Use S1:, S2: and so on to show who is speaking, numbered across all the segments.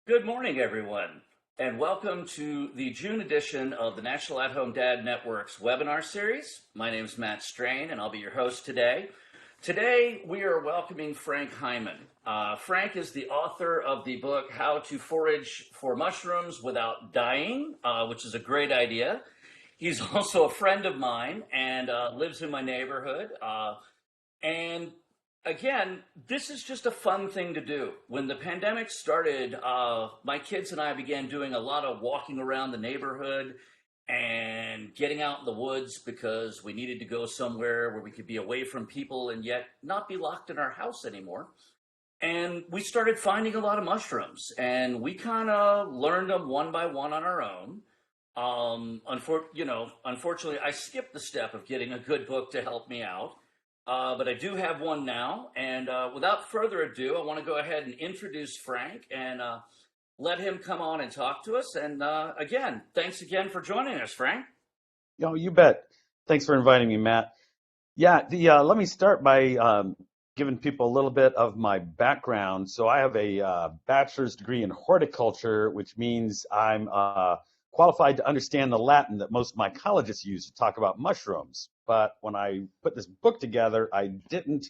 S1: Good morning, everyone, and welcome to the June edition of the National At Home Dad Network's webinar series. My name is Matt Strain, and I'll be your host today. Today, we are welcoming Frank Hyman. Frank is the author of the book, How to Forage for Mushrooms Without Dying, which is a great idea. He's also a friend of mine and lives in my neighborhood. And again, this is just a fun thing to do. When the pandemic started, my kids and I began doing a lot of walking around the neighborhood and getting out in the woods because we needed to go somewhere where we could be away from people and yet not be locked in our house anymore. And we started finding a lot of mushrooms, and we kind of learned them one by one on our own. Unfortunately, I skipped the step of getting a good book to help me out. But I do have one now. And without further ado, I want to go ahead and introduce Frank and let him come on and talk to us. And again, thanks again for joining us, Frank.
S2: You bet. Thanks for inviting me, Matt. Yeah, let me start by giving people a little bit of my background. So I have a bachelor's degree in horticulture, which means I'm qualified to understand the Latin that most mycologists use to talk about mushrooms. But when I put this book together, I didn't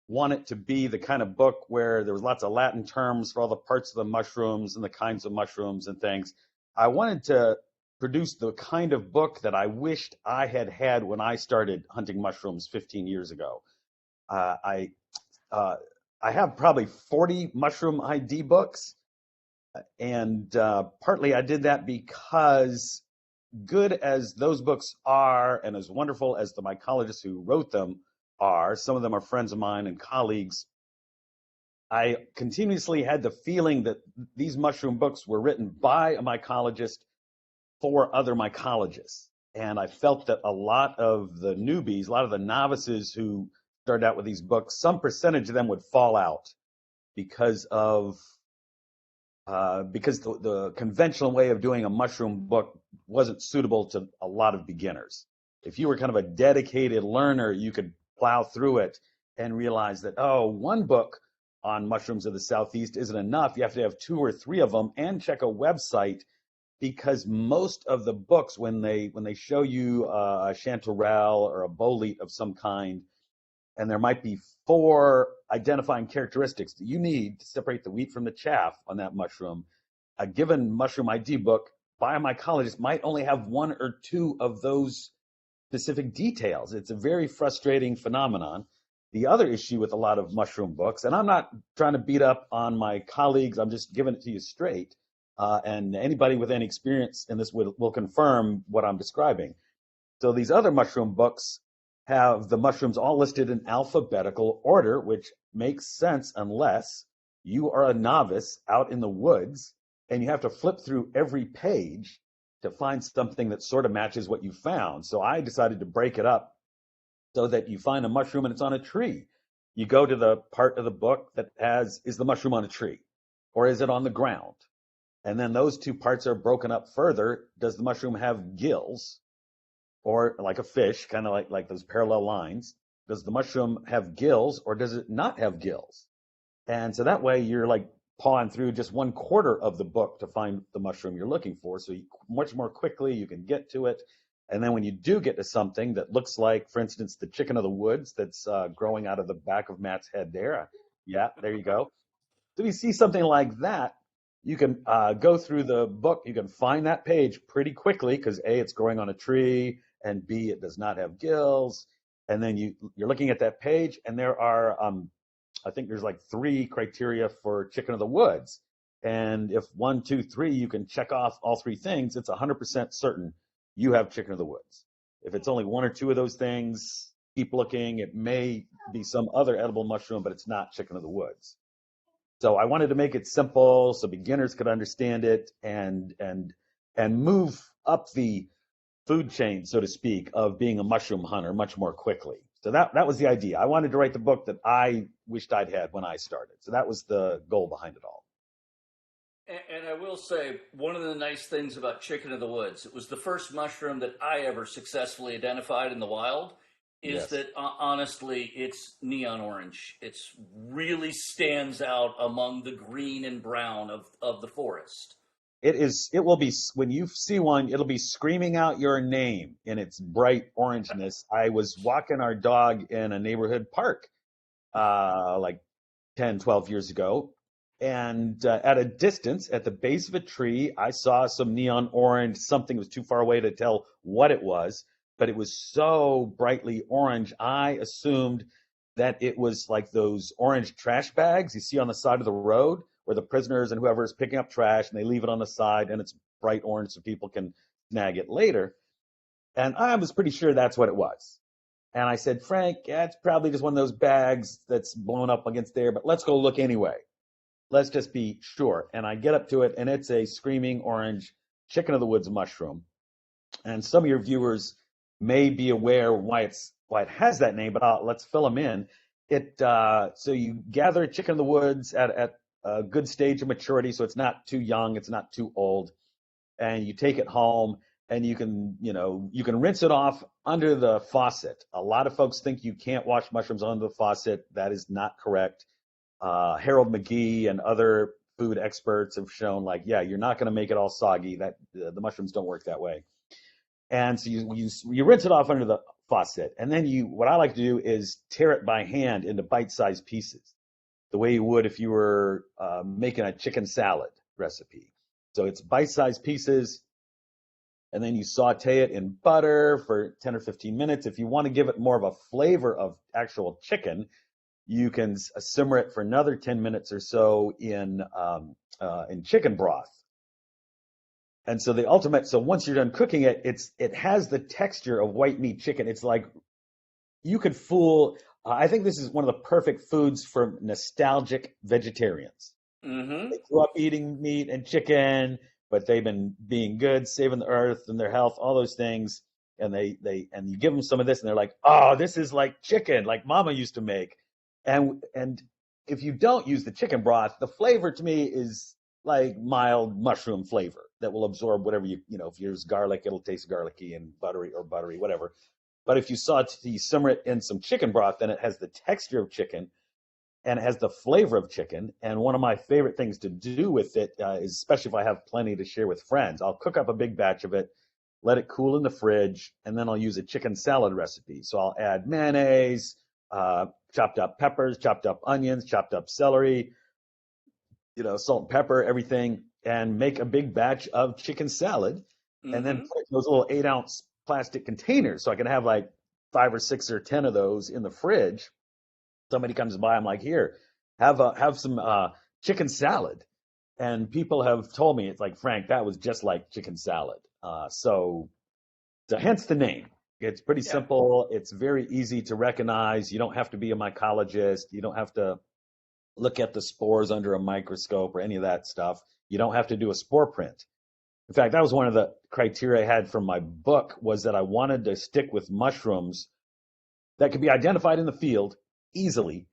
S2: want it to be the kind of book where there was lots of Latin terms for all the parts of the mushrooms and the kinds of mushrooms and things. I wanted to produce the kind of book that I wished I had had when I started hunting mushrooms 15 years ago. I have probably 40 mushroom ID books, and partly I did that because good as those books are and as wonderful as the mycologists who wrote them are, some of them are friends of mine and colleagues, I continuously had the feeling that these mushroom books were written by a mycologist for other mycologists. And I felt that a lot of the newbies, a lot of the novices who started out with these books, some percentage of them would fall out because the conventional way of doing a mushroom book wasn't suitable to a lot of beginners. If you were kind of a dedicated learner, you could plow through it and realize that, one book on mushrooms of the Southeast isn't enough. You have to have 2 or 3 of them and check a website, because most of the books, when they show you a chanterelle or a bolete of some kind, and there might be 4 identifying characteristics that you need to separate the wheat from the chaff on that mushroom, a given mushroom ID book by a mycologist might only have 1 or 2 of those specific details. It's a very frustrating phenomenon. The other issue with a lot of mushroom books, and I'm not trying to beat up on my colleagues, I'm just giving it to you straight, and anybody with any experience in this will confirm what I'm describing. So these other mushroom books have the mushrooms all listed in alphabetical order, which makes sense unless you are a novice out in the woods and you have to flip through every page to find something that sort of matches what you found. So I decided to break it up so that you find a mushroom and it's on a tree. You go to the part of the book that is the mushroom on a tree, or is it on the ground? And then those 2 parts are broken up further. Does the mushroom have gills? Or like a fish, kind of like those parallel lines. Does the mushroom have gills, or does it not have gills? And so that way you're like pawing through just 1/4 of the book to find the mushroom you're looking for. So much more quickly you can get to it. And then when you do get to something that looks like, for instance, the chicken of the woods that's growing out of the back of Matt's head there. Yeah, there you go. So you see something like that, you can go through the book. You can find that page pretty quickly because A, it's growing on a tree, and B, it does not have gills. And then you're looking at that page, and there are, I think there's like 3 criteria for chicken of the woods. And if 1, 2, 3, you can check off all 3 things, it's 100% certain you have chicken of the woods. If it's only 1 or 2 of those things, keep looking. It may be some other edible mushroom, but it's not chicken of the woods. So I wanted to make it simple so beginners could understand it and move up the food chain, so to speak, of being a mushroom hunter much more quickly. So that was the idea. I wanted to write the book that I wished I'd had when I started. So that was the goal behind it all.
S1: And I will say, one of the nice things about chicken of the woods, it was the first mushroom that I ever successfully identified in the wild. is
S2: Yes.
S1: that honestly, it's neon orange. It's really stands out among the green and brown of the forest.
S2: It will be, when you see one, it'll be screaming out your name in its bright orangeness. I was walking our dog in a neighborhood park, like 10, 12 years ago. And at a distance, at the base of a tree, I saw some neon orange. Something was too far away to tell what it was, but it was so brightly orange. I assumed that it was like those orange trash bags you see on the side of the road where the prisoners and whoever is picking up trash and they leave it on the side and it's bright orange so people can snag it later. And I was pretty sure that's what it was. And I said, Frank, yeah, it's probably just one of those bags that's blown up against there, but let's go look anyway. Let's just be sure. And I get up to it, and it's a screaming orange chicken of the woods mushroom. And some of your viewers may be aware why it has that name, but let's fill them in. So you gather a chicken of the woods at a good stage of maturity, so it's not too young, it's not too old, and you take it home and you can rinse it off under the faucet. A lot of folks think you can't wash mushrooms under the faucet. That is not correct. Harold McGee and other food experts have shown, like, yeah, you're not going to make it all soggy. That the mushrooms don't work that way. And so you rinse it off under the faucet, and then what I like to do is tear it by hand into bite-sized pieces, the way you would if you were making a chicken salad recipe. So it's bite-sized pieces, and then you saute it in butter for 10 or 15 minutes. If you want to give it more of a flavor of actual chicken, you can simmer it for another 10 minutes or so in chicken broth. And so once you're done cooking it, it has the texture of white meat chicken. It's like you could fool. I think this is one of the perfect foods for nostalgic vegetarians.
S1: Mm-hmm.
S2: They grew up eating meat and chicken, but they've been being good, saving the earth and their health, all those things. And and you give them some of this, and they're like, "Oh, this is like chicken, like Mama used to make." And if you don't use the chicken broth, the flavor to me is like mild mushroom flavor that will absorb whatever if you use garlic, it'll taste garlicky and buttery, whatever. But if you simmer it in some chicken broth, then it has the texture of chicken and it has the flavor of chicken. And one of my favorite things to do with it is, especially if I have plenty to share with friends, I'll cook up a big batch of it, let it cool in the fridge, and then I'll use a chicken salad recipe. So I'll add mayonnaise, chopped up peppers, chopped up onions, chopped up celery, salt and pepper, everything, and make a big batch of chicken salad, and then
S1: Mm-hmm.
S2: put it in those little 8-ounce plastic containers. So I can have like 5 or 6 or 10 of those in the fridge. Somebody comes by, I'm like, here, have some chicken salad. And people have told me, it's like, Frank, that was just like chicken salad. So hence the name. It's pretty
S1: Yeah.
S2: simple. It's very easy to recognize. You don't have to be a mycologist. You don't have to look at the spores under a microscope or any of that stuff. You don't have to do a spore print. In fact, that was one of the criteria I had from my book, was that I wanted to stick with mushrooms that could be identified in the field easily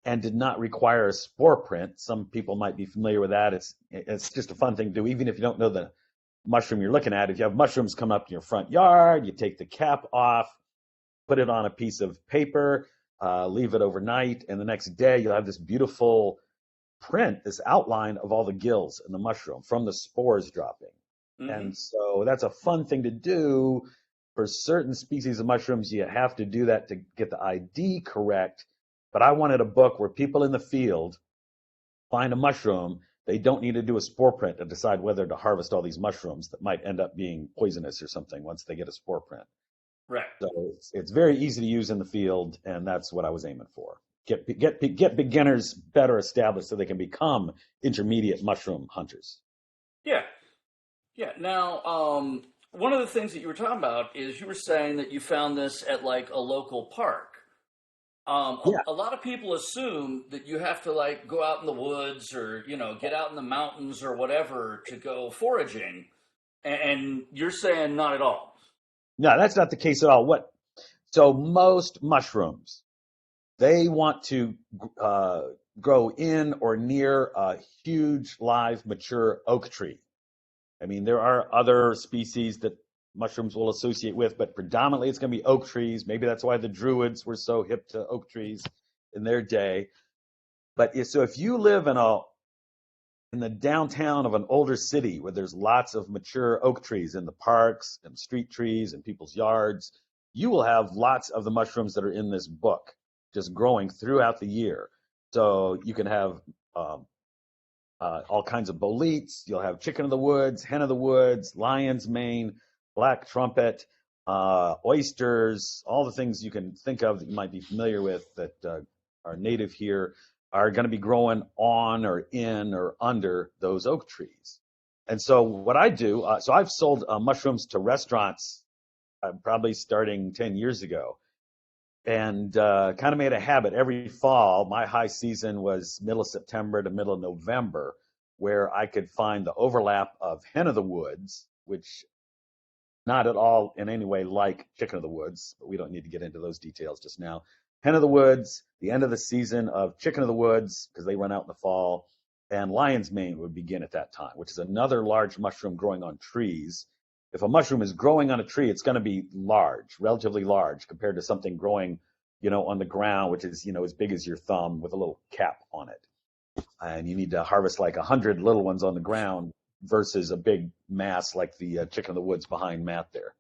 S2: and did not require a spore print. Some people might be familiar with that. It's just a fun thing to do, even if you don't know the mushroom you're looking at. If you have mushrooms come up in your front yard, you take the cap off, put it on a piece of paper, leave it overnight, and the next day you'll have this beautiful print, this outline of all the gills in the mushroom from the spores dropping.
S1: Mm-hmm.
S2: And so that's a fun thing to do. For certain species of mushrooms, you have to do that to get the ID correct. But I wanted a book where people in the field find a mushroom. They don't need to do a spore print to decide whether to harvest all these mushrooms that might end up being poisonous or something once they get a spore print.
S1: Right.
S2: So it's very easy to use in the field, and that's what I was aiming for. Get beginners better established so they can become intermediate mushroom hunters.
S1: Yeah. Yeah. Now, one of the things that you were talking about is you were saying that you found this at like a local park.
S2: Yeah,
S1: A lot of people assume that you have to like go out in the woods or get out in the mountains or whatever to go foraging, and you're saying not at all.
S2: no, that's not the case at all. So most mushrooms, they want to grow in or near a huge, live, mature oak tree. I mean, there are other species that mushrooms will associate with, but predominantly it's going to be oak trees. Maybe that's why the Druids were so hip to oak trees in their day. But so if you live in the downtown of an older city where there's lots of mature oak trees in the parks and street trees and people's yards, you will have lots of the mushrooms that are in this book just growing throughout the year. So you can have all kinds of boletes. You'll have chicken of the woods, hen of the woods, lion's mane, black trumpet, oysters, all the things you can think of that you might be familiar with that are native here are going to be growing on or in or under those oak trees. And so what I do, so I've sold mushrooms to restaurants probably starting 10 years ago, and kind of made a habit every fall. My high season was middle of September to middle of November, where I could find the overlap of hen of the woods, which not at all in any way like chicken of the woods, but we don't need to get into those details just now. Hen of the woods, the end of the season of chicken of the woods, because they run out in the fall, and lion's mane would begin at that time, which is another large mushroom growing on trees. If a mushroom is growing on a tree, it's going to be large, relatively large, compared to something growing, on the ground, which is, as big as your thumb with a little cap on it. And you need to harvest like 100 little ones on the ground versus a big mass like the chicken of the woods behind Matt there.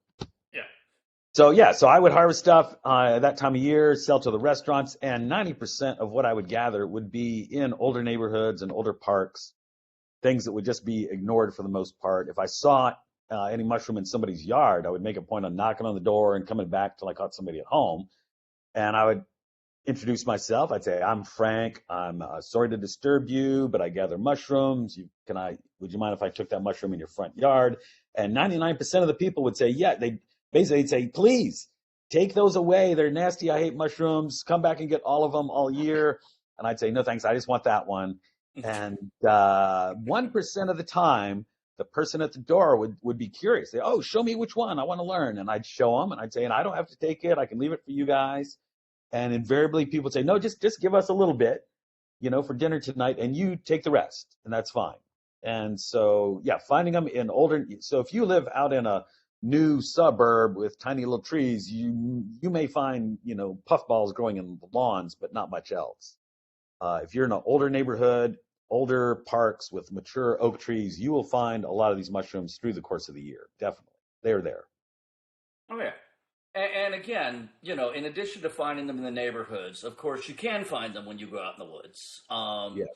S2: So I would harvest stuff at that time of year, sell to the restaurants, and 90% of what I would gather would be in older neighborhoods and older parks, things that would just be ignored for the most part. If I saw any mushroom in somebody's yard, I would make a point of knocking on the door and coming back till I caught somebody at home. And I would introduce myself. I'd say, I'm Frank. I'm sorry to disturb you, but I gather mushrooms. Would you mind if I took that mushroom in your front yard? And 99% of the people would say, yeah. They'd say, please take those away. They're nasty. I hate mushrooms. Come back and get all of them all year. And I'd say, no, thanks. I just want that one. And 1% of the time, the person at the door would be curious. Say, oh, show me which one. I want to learn. And I'd show them, and I'd say, and I don't have to take it. I can leave it for you guys. And invariably, people would say, no, just give us a little bit, for dinner tonight, and you take the rest, and that's fine. And so, finding them in older. So if you live out in a new suburb with tiny little trees, you may find, puffballs growing in the lawns, but not much else. If you're in an older neighborhood, older parks with mature oak trees, you will find a lot of these mushrooms through the course of the year. Definitely. They're there.
S1: Oh, yeah. And again, in addition to finding them in the neighborhoods, of course, you can find them when you go out in the woods.
S2: Yes.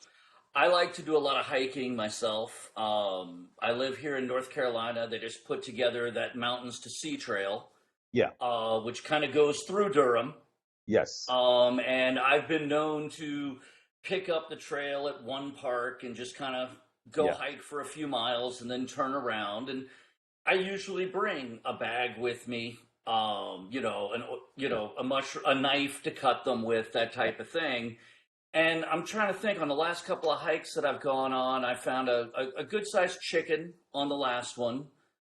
S1: I like to do a lot of hiking myself. I live here in North Carolina. They just put together that Mountains to Sea Trail, which kind of goes through Durham.
S2: Yes.
S1: And I've been known to pick up the trail at one park and just kind of go hike for a few miles and then turn around. And I usually bring a bag with me, a knife to cut them with, that type of thing. And I'm trying to think, on the last couple of hikes that I've gone on, I found a good-sized chicken on the last one.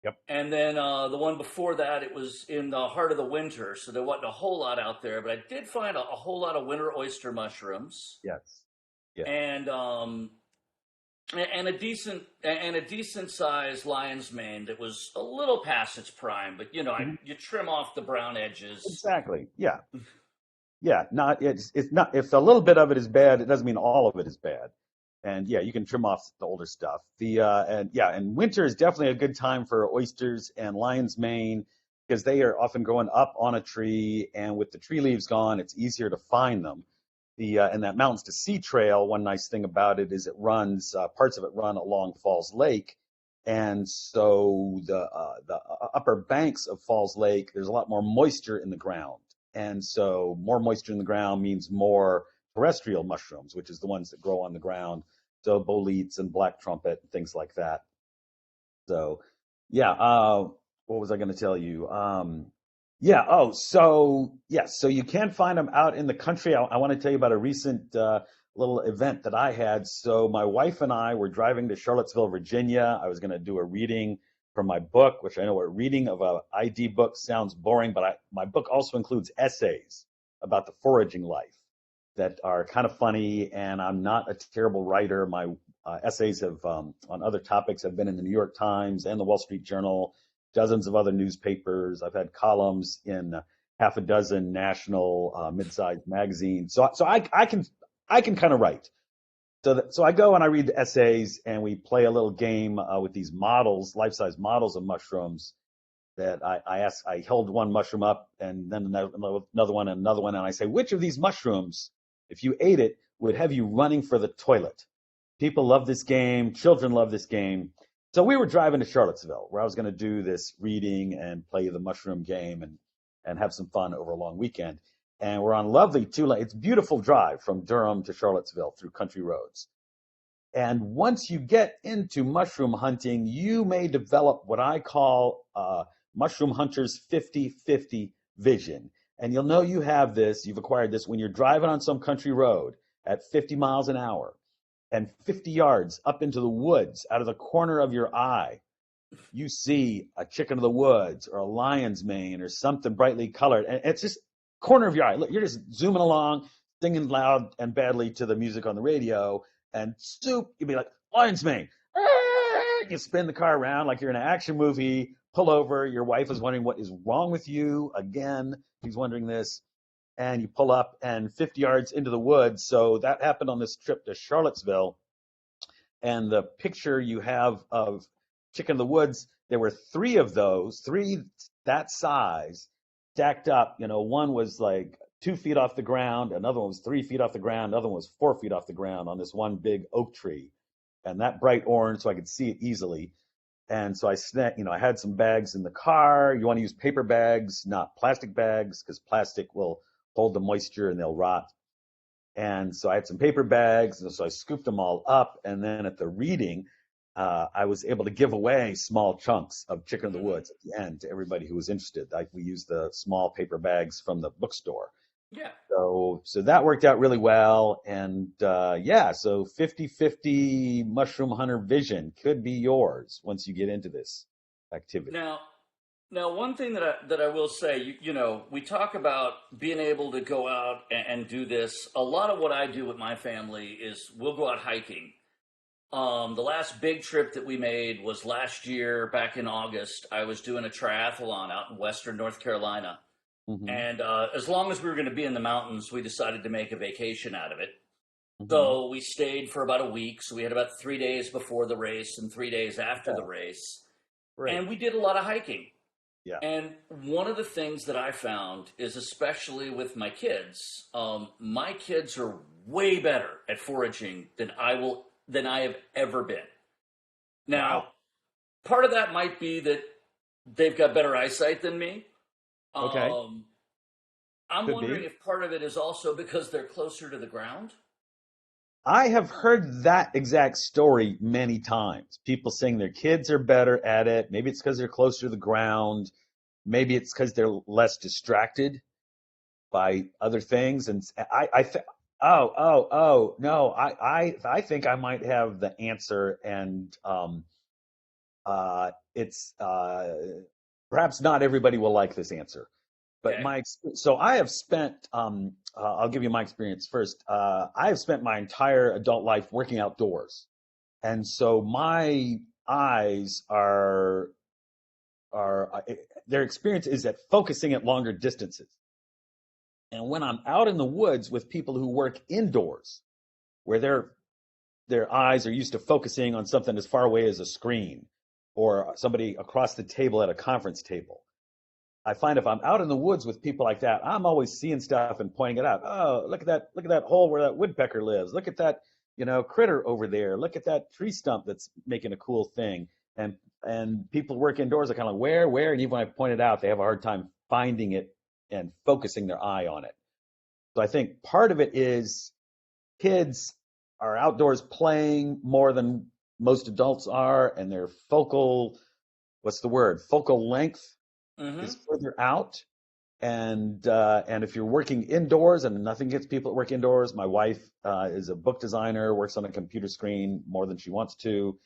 S2: Yep.
S1: And then the one before that, it was in the heart of the winter, so there wasn't a whole lot out there. But I did find a whole lot of winter oyster mushrooms.
S2: Yes. Yeah.
S1: And a decent sized lion's mane that was a little past its prime, but you trim off the brown edges.
S2: Exactly. Yeah. Yeah, it's not, if a little bit of it is bad, it doesn't mean all of it is bad. And you can trim off the older stuff. And winter is definitely a good time for oysters and lion's mane, because they are often growing up on a tree, and with the tree leaves gone, it's easier to find them. And that Mountains to Sea Trail, one nice thing about it is it runs, parts of it run along Falls Lake. And so the upper banks of Falls Lake, there's a lot more moisture in the ground. And so more moisture in the ground means more terrestrial mushrooms, which is the ones that grow on the ground. So boletes and black trumpet and things like that. So, what was I going to tell you? So you can find them out in the country. I want to tell you about a recent little event that I had. So my wife and I were driving to Charlottesville, Virginia. I was going to do a reading from my book, which I know a reading of a ID book sounds boring, but my book also includes essays about the foraging life that are kind of funny, and I'm not a terrible writer. My essays have on other topics have been in the New York Times and the Wall Street Journal, dozens of other newspapers. I've had columns in half a dozen national mid-sized magazines. So I can kind of write. So I go and I read the essays, and we play a little game with these models, life-size models of mushrooms. That I held one mushroom up, and then another one, and another one, and I say, which of these mushrooms, if you ate it, would have you running for the toilet? People love this game. Children love this game. So we were driving to Charlottesville, where I was going to do this reading and play the mushroom game and have some fun over a long weekend. And we're on lovely it's beautiful drive from Durham to Charlottesville through country roads. And once you get into mushroom hunting, you may develop what I call mushroom hunter's 50-50 vision. And you'll know you have this, you've acquired this when you're driving on some country road at 50 miles an hour and 50 yards up into the woods, out of the corner of your eye, you see a chicken of the woods or a lion's mane or something brightly colored. And it's just corner of your eye. Look, you're just zooming along, singing loud and badly to the music on the radio, and you'd be like, lion's mane. You spin the car around like you're in an action movie, pull over. Your wife is wondering what is wrong with you. Again, she's wondering this. And you pull up and 50 yards into the woods. So that happened on this trip to Charlottesville. And the picture you have of chicken of the woods, there were three of those, three that size, stacked up. One was like 2 feet off the ground, another one was 3 feet off the ground, another one was 4 feet off the ground on this one big oak tree. And that bright orange, so I could see it easily. And so I had some bags in the car. You want to use paper bags, not plastic bags, because plastic will hold the moisture and they'll rot. And so I had some paper bags, and so I scooped them all up. And then at the reading, I was able to give away small chunks of chicken of the woods at the end to everybody who was interested. We used the small paper bags from the bookstore.
S1: Yeah.
S2: So that worked out really well. And so 50-50 mushroom hunter vision could be yours once you get into this activity.
S1: Now, one thing that I will say, we talk about being able to go out and do this. A lot of what I do with my family is we'll go out hiking. The last big trip that we made was last year, back in August. I was doing a triathlon out in western North Carolina. Mm-hmm. And as long as we were going to be in the mountains, we decided to make a vacation out of it. Mm-hmm. So we stayed for about a week. So we had about 3 days before the race and 3 days after the race. Right. And we did a lot of hiking. Yeah. And one of the things that I found is, especially with my kids are way better at foraging than I have ever been. Now, part of that might be that they've got better eyesight than me.
S2: Okay.
S1: I'm wondering if part of it is also because they're closer to the ground.
S2: I have heard that exact story many times. People saying their kids are better at it. Maybe it's because they're closer to the ground. Maybe it's because they're less distracted by other things. And I think I might have the answer, and it's perhaps not everybody will like this answer. But so I have spent, I'll give you my experience first. I have spent my entire adult life working outdoors. And so my eyes their experience is at focusing at longer distances. And when I'm out in the woods with people who work indoors, where their eyes are used to focusing on something as far away as a screen or somebody across the table at a conference table, I find if I'm out in the woods with people like that, I'm always seeing stuff and pointing it out. Oh, look at that hole where that woodpecker lives. Look at that, critter over there. Look at that tree stump that's making a cool thing. And people work indoors are kind of where, and even when I point it out, they have a hard time finding it and focusing their eye on it. So I think part of it is kids are outdoors playing more than most adults are, and their focal length is further out. And if you're working indoors, and nothing gets people that work indoors, my wife is a book designer, works on a computer screen more than she wants to.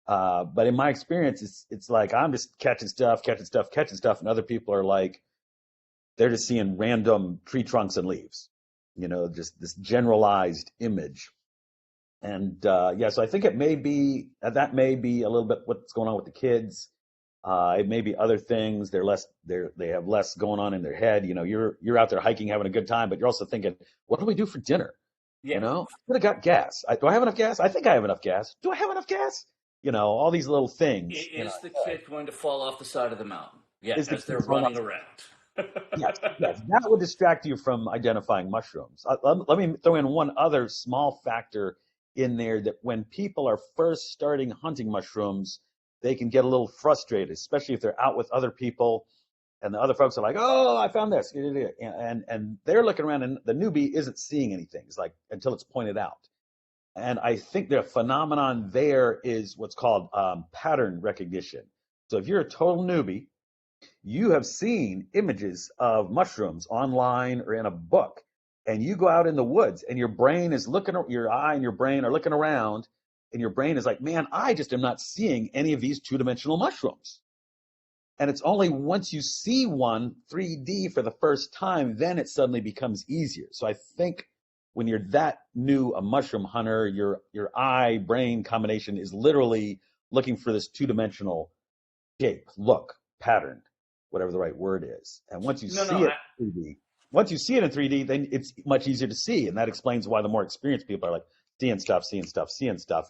S2: But in my experience, it's like I'm just catching stuff, and other people are like, they're just seeing random tree trunks and leaves, just this generalized image. And so I think that may be a little bit what's going on with the kids. It may be other things. They have less going on in their head. You're out there hiking, having a good time, but you're also thinking, what do we do for dinner?
S1: Yeah.
S2: I could have got gas. Do I have enough gas? I think I have enough gas. Do I have enough gas? All these little things
S1: Is the kid going to fall off the side of the mountain? Yeah,
S2: is the
S1: as they're
S2: key going on.
S1: running around.
S2: Yes, yes, that would distract you from identifying mushrooms. Let me throw in one other small factor in there that when people are first starting hunting mushrooms, they can get a little frustrated, especially if they're out with other people and the other folks are like, "Oh, I found this," and they're looking around and the newbie isn't seeing anything. It's like until it's pointed out. And I think the phenomenon there is what's called pattern recognition. So if you're a total newbie, you have seen images of mushrooms online or in a book, and you go out in the woods and your brain is looking, your eye and your brain are looking around, and your brain is like, man, I just am not seeing any of these two-dimensional mushrooms. And it's only once you see one 3D for the first time, then it suddenly becomes easier. So I think when you're that new a mushroom hunter, your eye brain combination is literally looking for this two-dimensional shape, look, pattern, whatever the right word is. And once you see it in 3D, then it's much easier to see. And that explains why the more experienced people are like seeing stuff,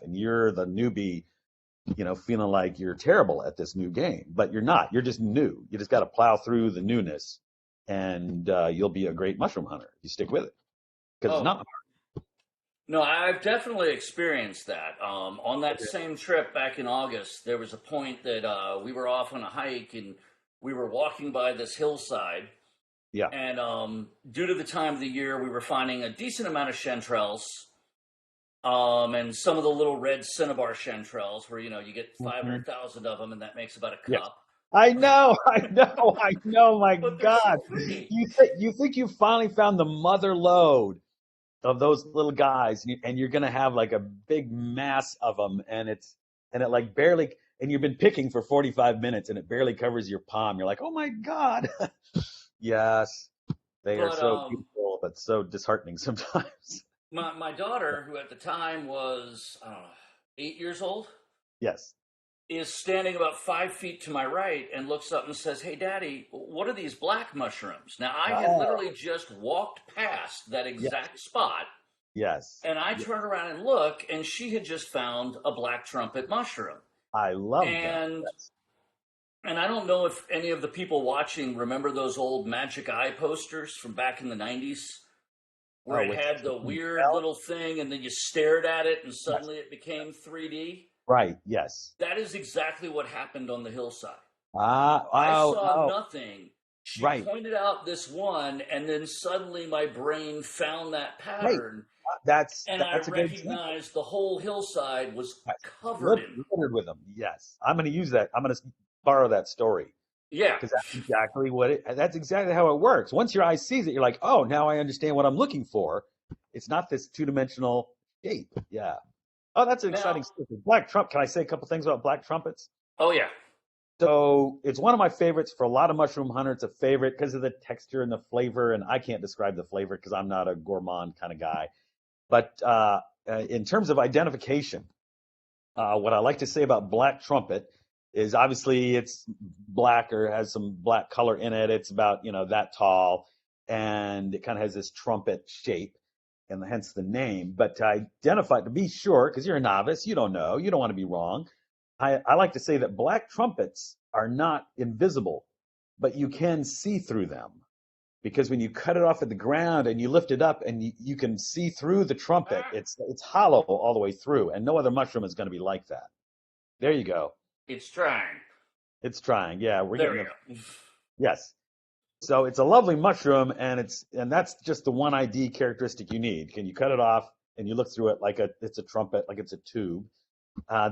S2: and you're the newbie, feeling like you're terrible at this new game. But you're not. You're just new. You just got to plow through the newness, and you'll be a great mushroom hunter. You stick with it because it's
S1: Oh,
S2: not.
S1: no, I've definitely experienced that. On that same trip back in August, there was a point that we were off on a hike and we were walking by this hillside.
S2: Yeah.
S1: And due to the time of the year, we were finding a decent amount of chanterelles, and some of the little red cinnabar chanterelles where, you get
S2: Mm-hmm.
S1: 500,000 of them and that makes about a
S2: Yes.
S1: cup.
S2: I know, I know. My
S1: But they're so
S2: God,
S1: pretty.
S2: you think you finally found the mother lode of those little guys, and you're gonna have like a big mass of them, and it like barely, and you've been picking for 45 minutes, and it barely covers your palm. You're like, oh my God, yes, they are
S1: But
S2: so beautiful, but so disheartening sometimes.
S1: my daughter, who at the time was, I don't know, 8 years old,
S2: Yes.
S1: is standing about 5 feet to my right and looks up and says, "Hey, Daddy, what are these black mushrooms?" Now, I had
S2: Oh,
S1: literally just walked past that
S2: yes,
S1: exact spot,
S2: yes.
S1: and I turn around and look, and she had just found a black trumpet mushroom.
S2: I love them.
S1: And
S2: Yes.
S1: and I don't know if any of the people watching remember those old Magic Eye posters from back in the 90s where
S2: Oh,
S1: it
S2: with
S1: had the
S2: the
S1: weird
S2: bell?
S1: little thing and then you stared at it and
S2: Yes.
S1: suddenly it became 3D.
S2: Right. Yes.
S1: That is exactly what happened on the hillside.
S2: Ah.
S1: I
S2: Oh.
S1: saw
S2: Oh.
S1: nothing. She
S2: Right.
S1: pointed out this one, and then suddenly my brain found that
S2: Right.
S1: pattern,
S2: That's
S1: and I
S2: that's a good example.
S1: recognized the whole hillside was
S2: Yes.
S1: covered in them.
S2: Littered with them. Yes. I'm going to use that. I'm going to borrow that story
S1: Yeah.
S2: because that's exactly how it works. Once your eye sees it, you're like, oh, now I understand what I'm looking for. It's not this two-dimensional shape. Yeah. Oh, that's an exciting
S1: Now,
S2: story. Black Trump. Can I say a couple things about black trumpets?
S1: oh yeah.
S2: So it's one of my favorites for a lot of mushroom hunters. It's a favorite because of the texture and the flavor, and I can't describe the flavor because I'm not a gourmand kind of guy. But in terms of identification, what I like to say about black trumpet is obviously it's black or has some black color in it. It's about that tall, and it kind of has this trumpet shape, and hence the name. But to identify, to be sure, because you're a novice, you don't know, you don't want to be wrong. I like to say that black trumpets are not invisible, but you can see through them because when you cut it off at the ground and you lift it up and you can see through the trumpet,
S1: Ah,
S2: it's hollow all the way through, and no other mushroom is going to be like that. There you go.
S1: it's trying.
S2: It's trying. Yeah, we're
S1: There
S2: getting
S1: we
S2: a
S1: go.
S2: yes. So it's a lovely mushroom, and that's just the one ID characteristic you need. Can you cut it off and you look through it like it's a trumpet, like it's a tube?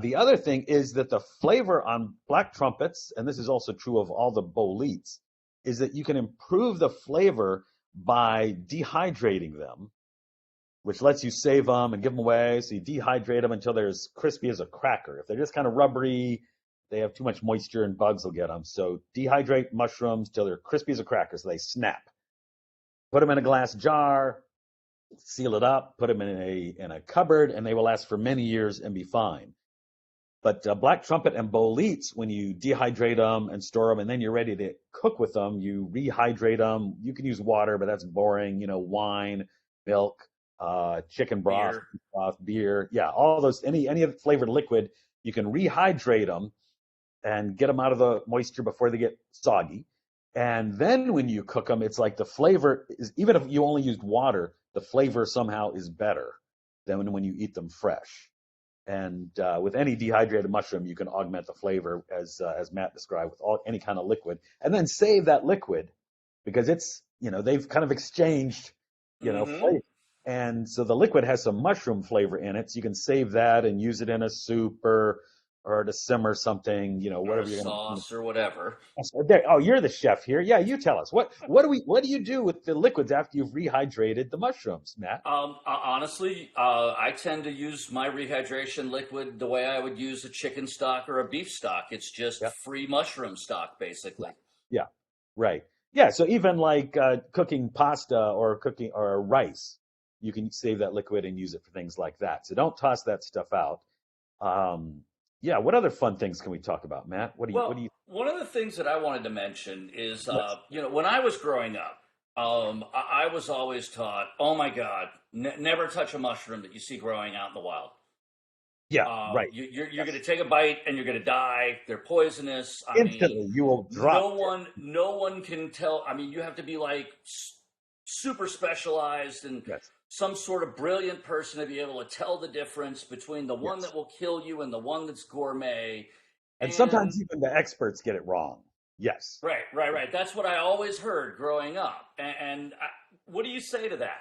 S2: The other thing is that the flavor on black trumpets, and this is also true of all the boletes, is that you can improve the flavor by dehydrating them, which lets you save them and give them away. So you dehydrate them until they're as crispy as a cracker. If they're just kind of rubbery, they have too much moisture and bugs will get them. So dehydrate mushrooms till they're crispy as a cracker so they snap. Put them in a glass jar, seal it up, put them in a cupboard, and they will last for many years and be fine. But black trumpet and boletes, when you dehydrate them and store them, and then you're ready to cook with them, you rehydrate them. You can use water, but that's boring. Wine, milk, chicken
S1: Beer.
S2: broth, beer. Yeah, all those, any of the flavored liquid, you can rehydrate them and get them out of the moisture before they get soggy. And then when you cook them, it's like the flavor is, even if you only used water, the flavor somehow is better than when you eat them fresh. And with any dehydrated mushroom, you can augment the flavor as Matt described with any kind of liquid, and then save that liquid because it's they've kind of exchanged
S1: Mm-hmm.
S2: flavor, and so the liquid has some mushroom flavor in it, so you can save that and use it in a soup or to simmer something,
S1: Or a
S2: whatever you're gonna.
S1: sauce or whatever.
S2: Oh, you're the chef here. Yeah, you tell us what do you do with the liquids after you've rehydrated the mushrooms, Matt?
S1: Honestly, I tend to use my rehydration liquid the way I would use a chicken stock or a beef stock. It's just
S2: Yeah,
S1: free mushroom stock,
S2: yeah,
S1: basically.
S2: yeah. Right. Yeah. So even like cooking pasta or cooking or rice, you can save that liquid and use it for things like that. So don't toss that stuff out. Um, yeah. What other fun things can we talk about, Matt? What do
S1: Well,
S2: you?
S1: one of the things that I wanted to mention is,
S2: Yes.
S1: when I was growing up, I was always taught, oh my God, never touch a mushroom that you see growing out in the wild.
S2: Yeah. Right.
S1: You're going
S2: Yes.
S1: to take a bite and you're going to die. They're poisonous. I mean,
S2: Instantly, you will drop dead.
S1: no one can tell. I mean, you have to be like super specialized and
S2: Yes.
S1: some sort of brilliant person to be able to tell the difference between the one
S2: Yes.
S1: that will kill you and the one that's gourmet.
S2: And
S1: And
S2: sometimes even the experts get it wrong. Yes.
S1: right. That's what I always heard growing up. What do you say to that?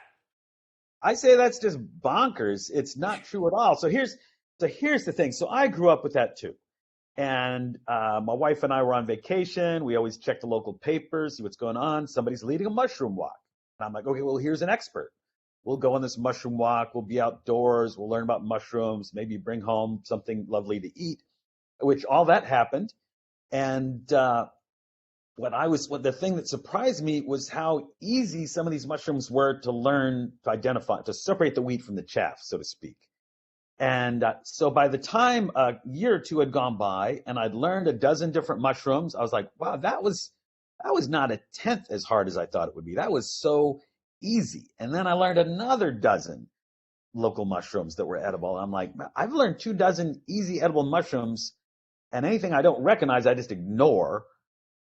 S2: I say that's just bonkers. It's not true at all. So here's the thing. So I grew up with that too. And my wife and I were on vacation. We always check the local papers, see what's going on. Somebody's leading a mushroom walk. And I'm like, okay, well, here's an expert. We'll go on this mushroom walk. We'll be outdoors. We'll learn about mushrooms, maybe bring home something lovely to eat, which all that happened. And what the thing that surprised me was how easy some of these mushrooms were to learn to identify, to separate the wheat from the chaff, so to speak. And so by the time a year or two had gone by and I'd learned a dozen different mushrooms, I was like, wow, that was not a tenth as hard as I thought it would be. That was so easy. And then I learned another dozen local mushrooms that were edible. I'm like, I've learned 2 dozen easy edible mushrooms, and anything I don't recognize, I just ignore.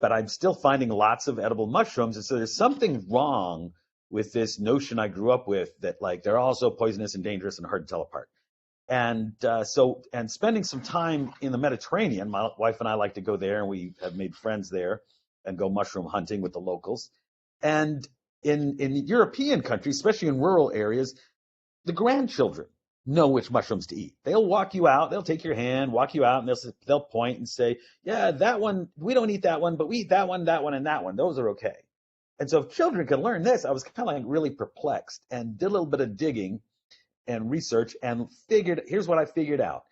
S2: But I'm still finding lots of edible mushrooms. And so there's something wrong with this notion I grew up with that like they're all so poisonous and dangerous and hard to tell apart. And spending some time in the Mediterranean, my wife and I like to go there, and we have made friends there and go mushroom hunting with the locals. And in European countries, especially in rural areas, the grandchildren know which mushrooms to eat. They'll walk you out, they'll take your hand, walk you out, and they'll point and say, "Yeah, that one, we don't eat that one, but we eat that one, and that one. Those are okay." And so if children can learn this, I was kind of like really perplexed and did a little bit of digging and research and here's what I figured out,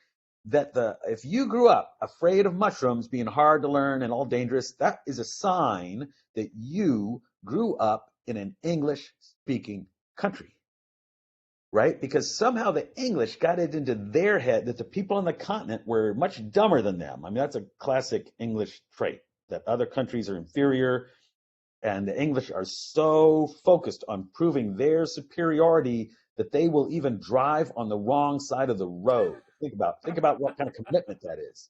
S2: that if you grew up afraid of mushrooms being hard to learn and all dangerous, that is a sign that you grew up in an English speaking country, right? Because somehow the English got it into their head that the people on the continent were much dumber than them. I mean, that's a classic English trait, that other countries are inferior, and the English are so focused on proving their superiority that they will even drive on the wrong side of the road. Think about what kind of commitment that is.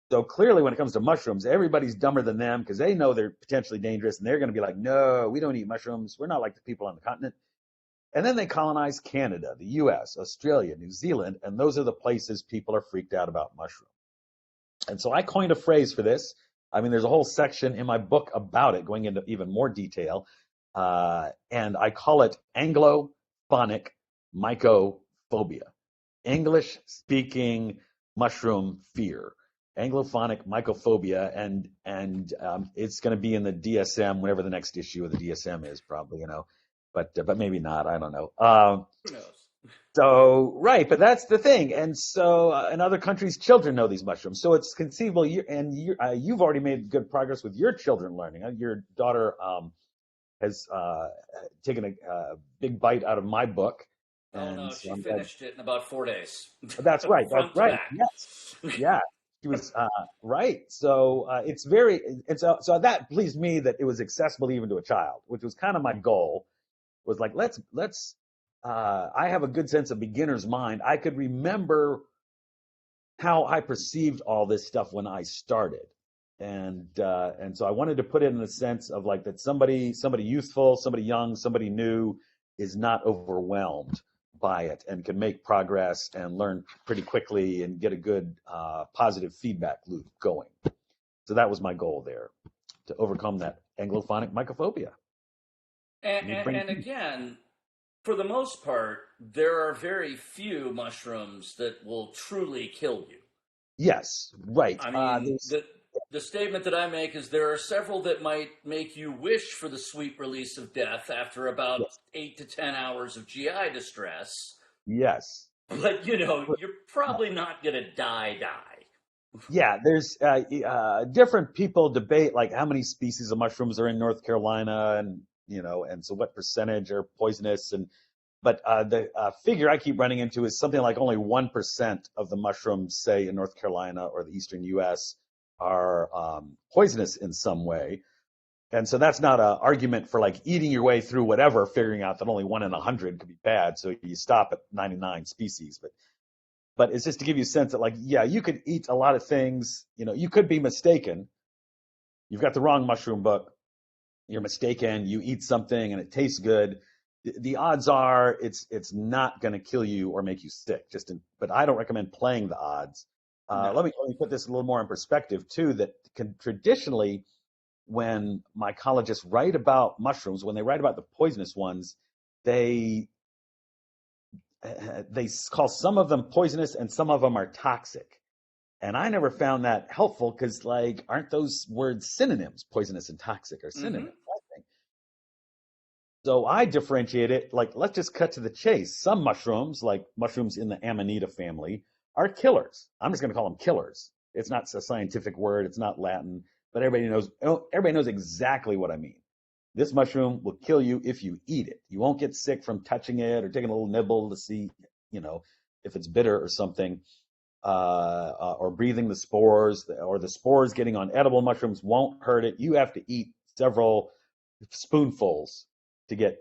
S2: So clearly, when it comes to mushrooms, everybody's dumber than them because they know they're potentially dangerous, and they're going to be like, "No, we don't eat mushrooms. We're not like the people on the continent." And then they colonized Canada, the U.S., Australia, New Zealand, and those are the places people are freaked out about mushrooms. And so I coined a phrase for this. I mean, there's a whole section in my book about it, going into even more detail. And I call it Anglophonic mycophobia, English speaking mushroom fear, Anglophonic mycophobia. And it's going to be in the DSM, whatever the next issue of the DSM is, probably, but maybe not. I don't know.
S1: Who knows?
S2: So, right, but that's the thing. And so in other countries, children know these mushrooms. So it's conceivable, you've already made good progress with your children learning. Your daughter has taken a big bite out of my book.
S1: Oh
S2: And
S1: no,
S2: so
S1: she
S2: I'm glad.
S1: finished it in about 4 days,
S2: That's right. That's
S1: front to
S2: right.
S1: back.
S2: Yes. Yeah. She was right. So it's very, and so that pleased me that it was accessible even to a child, which was kind of my goal. Was like let's. I have a good sense of beginner's mind. I could remember how I perceived all this stuff when I started, and so I wanted to put it in the sense of like that somebody youthful, somebody young, somebody new is not overwhelmed by it and can make progress and learn pretty quickly and get a good positive feedback loop going. So that was my goal there, to overcome that anglophonic mycophobia.
S1: And,
S2: You need to
S1: and,
S2: bring
S1: and again, for the most part, there are very few mushrooms that will truly kill you.
S2: yes, right.
S1: I mean,
S2: There's
S1: the statement that I make is there are several that might make you wish for the sweet release of death after about
S2: yes,
S1: 8 to 10 hours of GI distress,
S2: yes.
S1: but you're probably not gonna die.
S2: Yeah, there's different people debate like how many species of mushrooms are in North Carolina, and and so what percentage are poisonous, and but the figure I keep running into is something like only 1% of the mushrooms, say in North Carolina or the eastern U.S., are poisonous in some way, and so that's not an argument for like eating your way through whatever, figuring out that only 1 in 100 could be bad, so you stop at 99 species, but it's just to give you a sense that like, yeah, you could eat a lot of things, you could be mistaken. You've got the wrong mushroom book. You're mistaken. You eat something and it tastes good. The odds are it's not going to kill you or make you sick. But I don't recommend playing the odds.
S1: No.
S2: Let me put this a little more in perspective too. That traditionally, when mycologists write about mushrooms, when they write about the poisonous ones, they they call some of them poisonous and some of them are toxic. And I never found that helpful because, like, aren't those words synonyms? Poisonous and toxic are
S1: Hmm.
S2: synonyms, I think. So I differentiate it. Like, let's just cut to the chase. Some mushrooms, like mushrooms in the Amanita family, are killers. I'm just going to call them killers. It's not a scientific word. It's not Latin, but everybody knows. Everybody knows exactly what I mean. This mushroom will kill you if you eat it. You won't get sick from touching it or taking a little nibble to see, you know, if it's bitter or something, or breathing the spores, or the spores getting on edible mushrooms won't hurt it. You have to eat several spoonfuls to get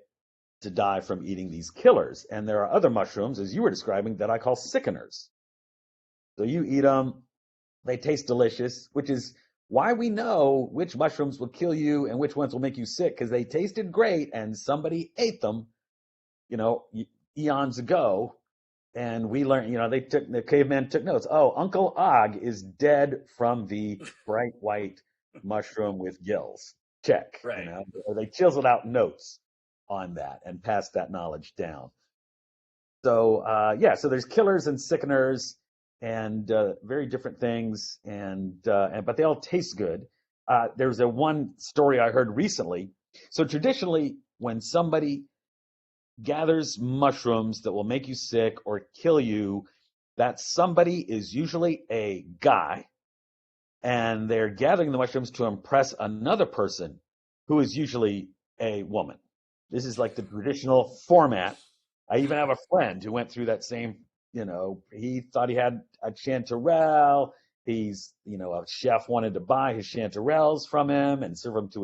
S2: to die from eating these killers. And there are other mushrooms, as you were describing, that I call sickeners. So you eat them, they taste delicious, which is why we know which mushrooms will kill you and which ones will make you sick, because they tasted great and somebody ate them, you know, eons ago. And we learned, the cavemen took notes. Oh, Uncle Og is dead from the bright white mushroom with gills. Check,
S1: Right.
S2: or they chiseled out notes on that and passed that knowledge down. So yeah, so there's killers and sickeners and very different things, and but they all taste good. There's a one story I heard recently. So traditionally, when somebody gathers mushrooms that will make you sick or kill you, that somebody is usually a guy, and they're gathering the mushrooms to impress another person who is usually a woman. This is like the traditional format. I even have a friend who went through that same, he thought he had a chanterelle. A chef wanted to buy his chanterelles from him and serve them to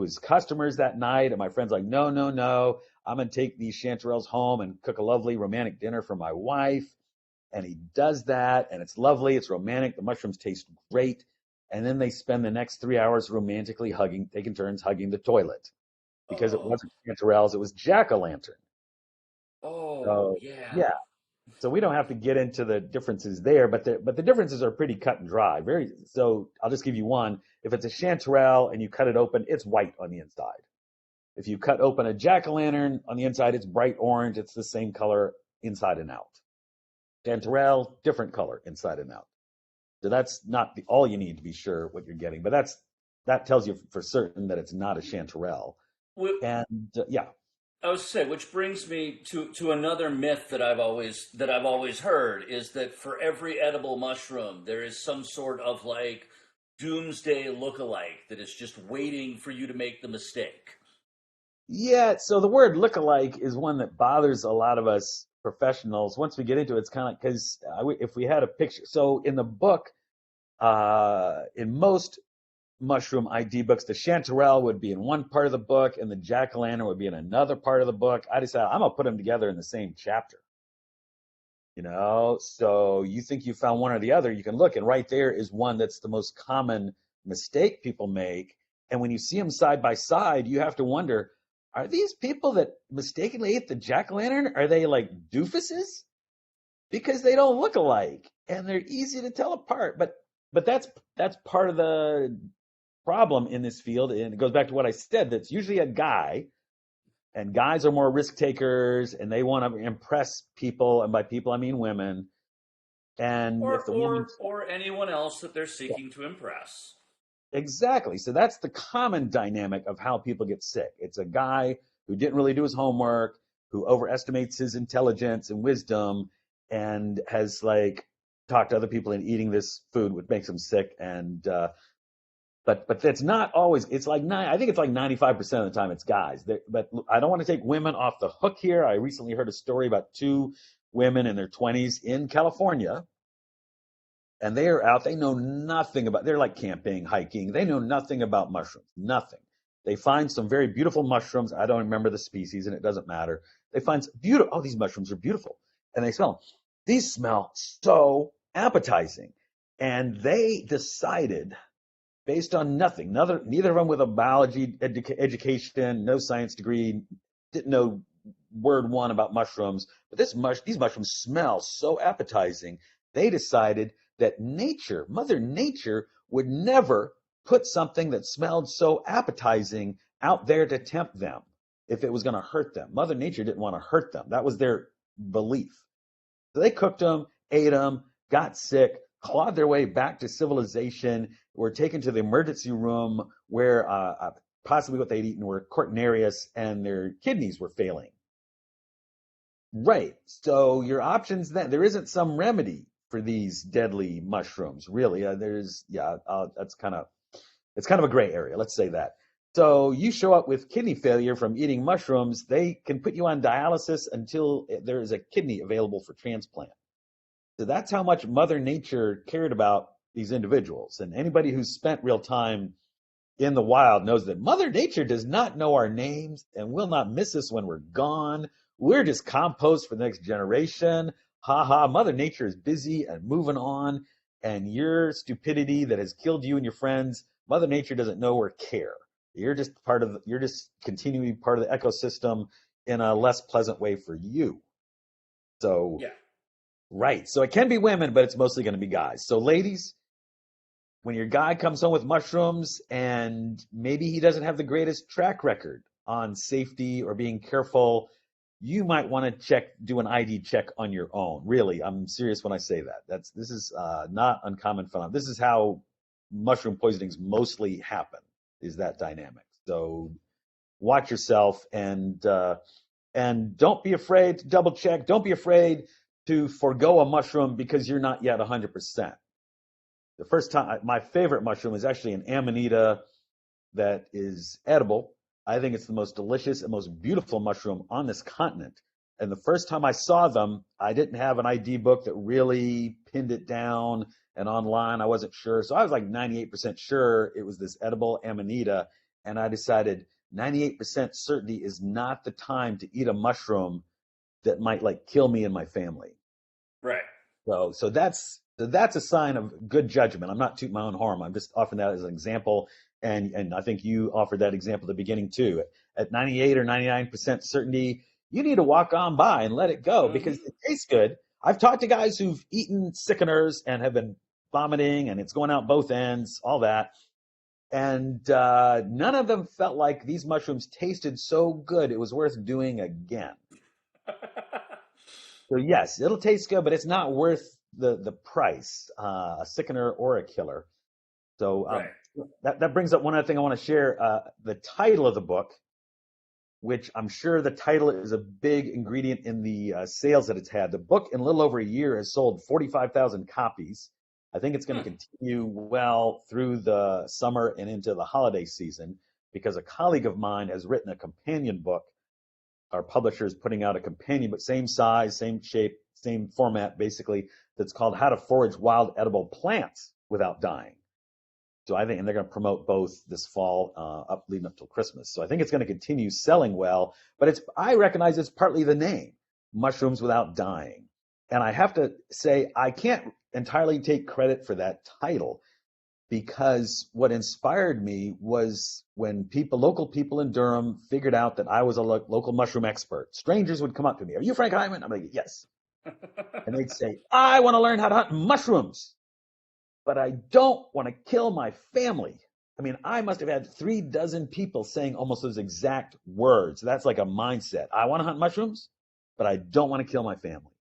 S2: his customers that night. And my friend's like, no, no, no. I'm going to take these chanterelles home and cook a lovely romantic dinner for my wife. And he does that, and it's lovely. It's romantic. The mushrooms taste great. And then they spend the next 3 hours romantically hugging, taking turns hugging the toilet because it
S1: Oh,
S2: wasn't chanterelles, it was jack-o'-lantern.
S1: oh,
S2: So
S1: yeah.
S2: yeah, so we don't have to get into the differences there, but the differences are pretty cut and dry. So I'll just give you one. If it's a chanterelle and you cut it open, it's white on the inside. If you cut open a jack-o'-lantern on the inside, it's bright orange. It's the same color inside and out. Chanterelle, different color inside and out. So that's not all you need to be sure what you're getting, but that tells you for certain that it's not a chanterelle. And yeah,
S1: I was to say, which brings me to another myth that I've always heard is that for every edible mushroom there is some sort of like doomsday lookalike that is just waiting for you to make the mistake.
S2: yeah. So the word lookalike is one that bothers a lot of us professionals, once we get into it, it's kind of because if we had a picture. So in the book, in most mushroom ID books, the chanterelle would be in one part of the book and the jack-o'-lantern would be in another part of the book. I decided I'm going to put them together in the same chapter. So you think you found one or the other, you can look, and right there is one that's the most common mistake people make. And when you see them side by side, you have to wonder, are these people that mistakenly ate the jack-o'-lantern, are they like doofuses? Because they don't look alike and they're easy to tell apart. But that's part of the problem in this field. And it goes back to what I said, that's usually a guy. And guys are more risk takers, and they want to impress people, and by people I mean women. And
S1: Or
S2: if the woman,
S1: or anyone else that they're seeking to impress.
S2: exactly. So that's the common dynamic of how people get sick. It's a guy who didn't really do his homework, who overestimates his intelligence and wisdom, and has like talked to other people and eating this food, which makes him sick. And but that's not always. It's like I think it's like 95% of the time it's guys. But I don't want to take women off the hook here. I recently heard a story about two women in their 20s in California, and they are out. They know nothing about. They're like camping, hiking. They know nothing about mushrooms. Nothing. They find some very beautiful mushrooms. I don't remember the species, and it doesn't matter. They find beautiful. Oh, these mushrooms are beautiful, and they smell them. These smell so appetizing, and they decided, based on nothing. Neither of them with a biology education, no science degree, didn't know word one about mushrooms. But these mushrooms smell so appetizing. They decided that Mother Nature, would never put something that smelled so appetizing out there to tempt them if it was going to hurt them. Mother Nature didn't want to hurt them. That was their belief. So they cooked them, ate them, got sick, clawed their way back to civilization, were taken to the emergency room where possibly what they'd eaten were quaternarius and their kidneys were failing. Right. So your options then, there isn't some remedy for these deadly mushrooms, really. It's kind of a gray area. Let's say that. So you show up with kidney failure from eating mushrooms, they can put you on dialysis until there is a kidney available for transplant. So that's how much Mother Nature cared about these individuals. And anybody who's spent real time in the wild knows that Mother Nature does not know our names and will not miss us when we're gone. We're just compost for the next generation. Ha ha, Mother Nature is busy and moving on. And your stupidity that has killed you and your friends, Mother Nature doesn't know or care. You're just continuing part of the ecosystem in a less pleasant way for you. So,
S1: Yeah.
S2: right. So it can be women, but it's mostly going to be guys. So ladies, when your guy comes home with mushrooms and maybe he doesn't have the greatest track record on safety or being careful, you might want to do an ID check on your own. Really, I'm serious when I say that. This is not uncommon phenomenon. This is how mushroom poisonings mostly happen, is that dynamic. So watch yourself and don't be afraid to double check. Don't be afraid to forego a mushroom because you're not yet 100%. The first time, my favorite mushroom is actually an amanita that is edible. I think it's the most delicious and most beautiful mushroom on this continent. And the first time I saw them, I didn't have an ID book that really pinned it down, and online I wasn't sure. So I was like 98% sure it was this edible amanita. And I decided 98% certainty is not the time to eat a mushroom that might like kill me and my family.
S1: Right.
S2: So that's a sign of good judgment. I'm not tooting my own horn. I'm just offering that as an example. And I think you offered that example at the beginning too. At 98 or 99% certainty, you need to walk on by and let it go because it tastes good. I've talked to guys who've eaten sickeners and have been vomiting and it's going out both ends, all that. And none of them felt like these mushrooms tasted so good it was worth doing again. So yes, it'll taste good, but it's not worth the price, a sickener or a killer. So
S1: Right.
S2: that brings up one other thing I want to share. The title of the book, which I'm sure the title is a big ingredient in the sales that it's had. The book in a little over a year has sold 45,000 copies. I think it's going to continue well through the summer and into the holiday season because a colleague of mine has written a companion book our publisher is putting out a companion, but same size, same shape, same format, basically, that's called How to Forage Wild Edible Plants Without Dying. So I think, and they're going to promote both this fall, leading up till Christmas. So I think it's going to continue selling well, but I recognize it's partly the name, Mushrooms Without Dying. And I have to say, I can't entirely take credit for that title, because what inspired me was when local people in Durham figured out that I was a local mushroom expert. Strangers would come up to me, "Are you Frank Hyman?" I'm like, "Yes." And they'd say, "I want to learn how to hunt mushrooms, but I don't want to kill my family." I mean, I must have had 36 people saying almost those exact words. That's like a mindset. I want to hunt mushrooms, but I don't want to kill my family.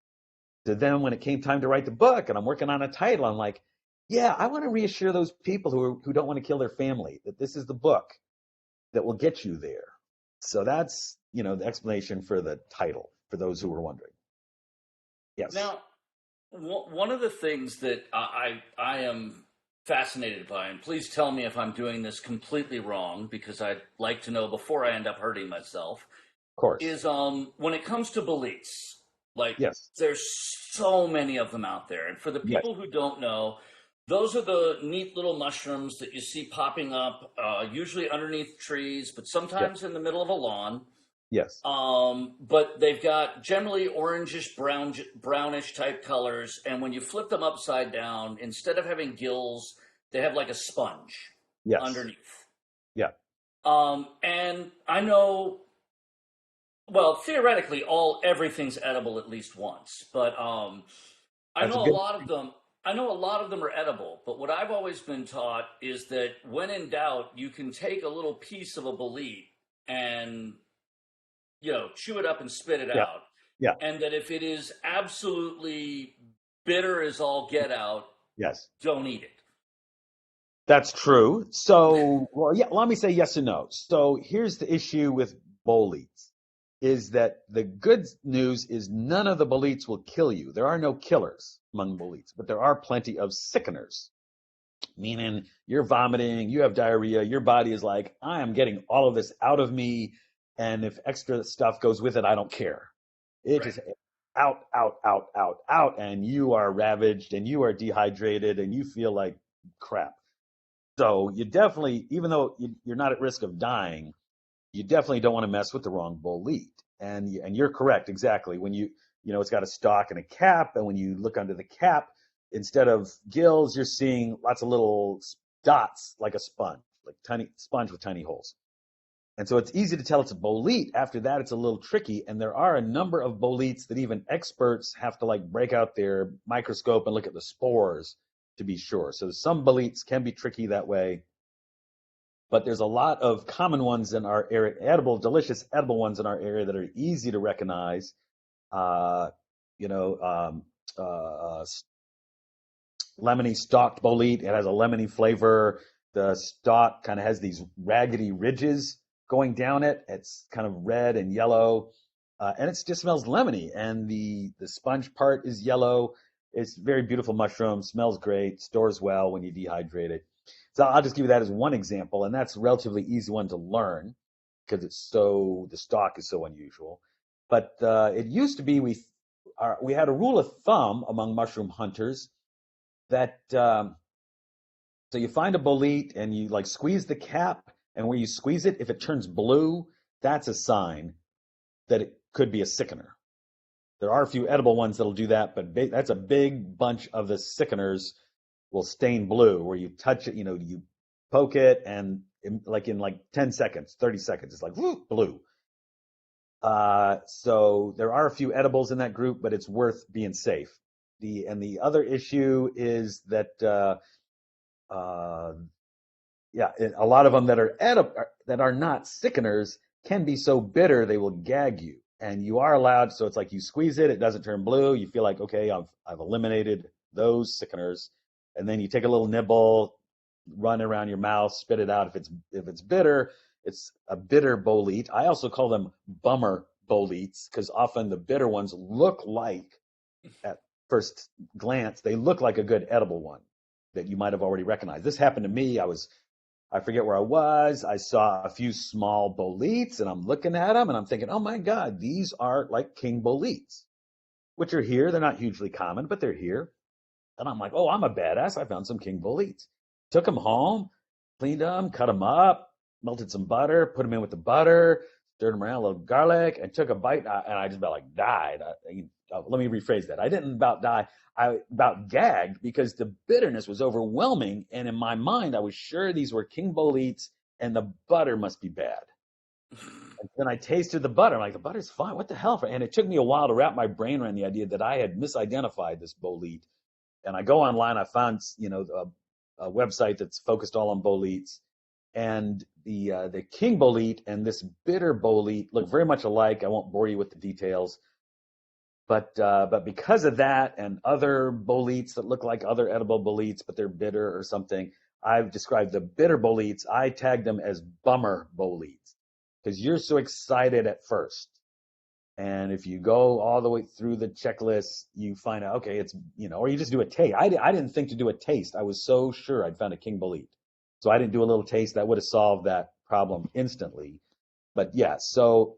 S2: So then when it came time to write the book and I'm working on a title, I'm like, yeah, I want to reassure those people who don't want to kill their family that this is the book that will get you there. So that's, the explanation for the title, for those who were wondering. Yes.
S1: Now, one of the things that I am fascinated by, and please tell me if I'm doing this completely wrong, because I'd like to know before I end up hurting myself,
S2: of course,
S1: is when it comes to boletes, like,
S2: yes,
S1: there's so many of them out there. And for the people who don't know, those are the neat little mushrooms that you see popping up, usually underneath trees, but sometimes in the middle of a lawn.
S2: Yes.
S1: But they've got generally orangish, brownish type colors. And when you flip them upside down, instead of having gills, they have like a sponge underneath.
S2: Yeah.
S1: And I know, well, theoretically, everything's edible at least once, but I know a lot of them. I know a lot of them are edible, but what I've always been taught is that when in doubt, you can take a little piece of a bolete and, chew it up and spit it out.
S2: Yeah.
S1: And that if it is absolutely bitter as all get out, don't eat it.
S2: That's true. So, let me say yes and no. So here's the issue with boletes, is that the good news is none of the boletes will kill you. There are no killers among boletes, but there are plenty of sickeners, meaning you're vomiting, you have diarrhea, your body is like, I am getting all of this out of me, and if extra stuff goes with it, I don't care. It just out, and you are ravaged, and you are dehydrated, and you feel like crap. So you definitely, even though you're not at risk of dying, you definitely don't want to mess with the wrong bolete. And you're correct, exactly. When it's got a stalk and a cap, and when you look under the cap, instead of gills, you're seeing lots of little dots, like a sponge, like tiny sponge with tiny holes. And so it's easy to tell it's a bolete. After that, it's a little tricky. And there are a number of boletes that even experts have to break out their microscope and look at the spores to be sure. So some boletes can be tricky that way. But there's a lot of common ones in our area, delicious edible ones in our area that are easy to recognize. Lemony stalked bolete. It has a lemony flavor. The stalk kind of has these raggedy ridges going down it. It's kind of red and yellow, and it just smells lemony. And the sponge part is yellow. It's very beautiful mushroom. Smells great. Stores well when you dehydrate it. So I'll just give you that as one example, and that's a relatively easy one to learn because the stalk is so unusual. But it used to be we had a rule of thumb among mushroom hunters that so you find a bolete and you squeeze the cap, and where you squeeze it, if it turns blue, that's a sign that it could be a sickener. There are a few edible ones that'll do that, but that's a big bunch of the sickeners will stain blue, where you touch it, you poke it, and in 10 seconds, 30 seconds, it's like whoo, blue. So there are a few edibles in that group, but it's worth being safe. The other issue is that a lot of them that are that are not sickeners can be so bitter they will gag you. And you are allowed, so it's like you squeeze it, it doesn't turn blue. You feel like, okay, I've eliminated those sickeners. And then you take a little nibble, run around your mouth, spit it out. If it's bitter, it's a bitter bolete. I also call them bummer boletes because often the bitter ones look like, at first glance, they look like a good edible one that you might have already recognized. This happened to me. I was I forget where I was. I saw a few small boletes, and I'm looking at them, and I'm thinking, oh my God, these are like king boletes, which are here. They're not hugely common, but they're here. And I'm like, oh, I'm a badass. I found some king boletes. Took them home, cleaned them, cut them up, melted some butter, put them in with the butter, stirred them around, a little garlic, and took a bite, and I just about like died. Let me rephrase that. I didn't about die. I about gagged because the bitterness was overwhelming. And in my mind, I was sure these were king boletes and the butter must be bad. And then I tasted the butter. I'm like, the butter's fine. What the hell? And it took me a while to wrap my brain around the idea that I had misidentified this bolete. And I go online, I found, a website that's focused all on boletes. And the king bolete and this bitter bolete look very much alike. I won't bore you with the details. But because of that and other boletes that look like other edible boletes, but they're bitter or something, I've described the bitter boletes. I tagged them as bummer boletes because you're so excited at first. And if you go all the way through the checklist, you find out, okay, it's, or you just do a taste. I didn't think to do a taste. I was so sure I'd found a king bolete. So I didn't do a little taste. That would have solved that problem instantly. But yeah, so,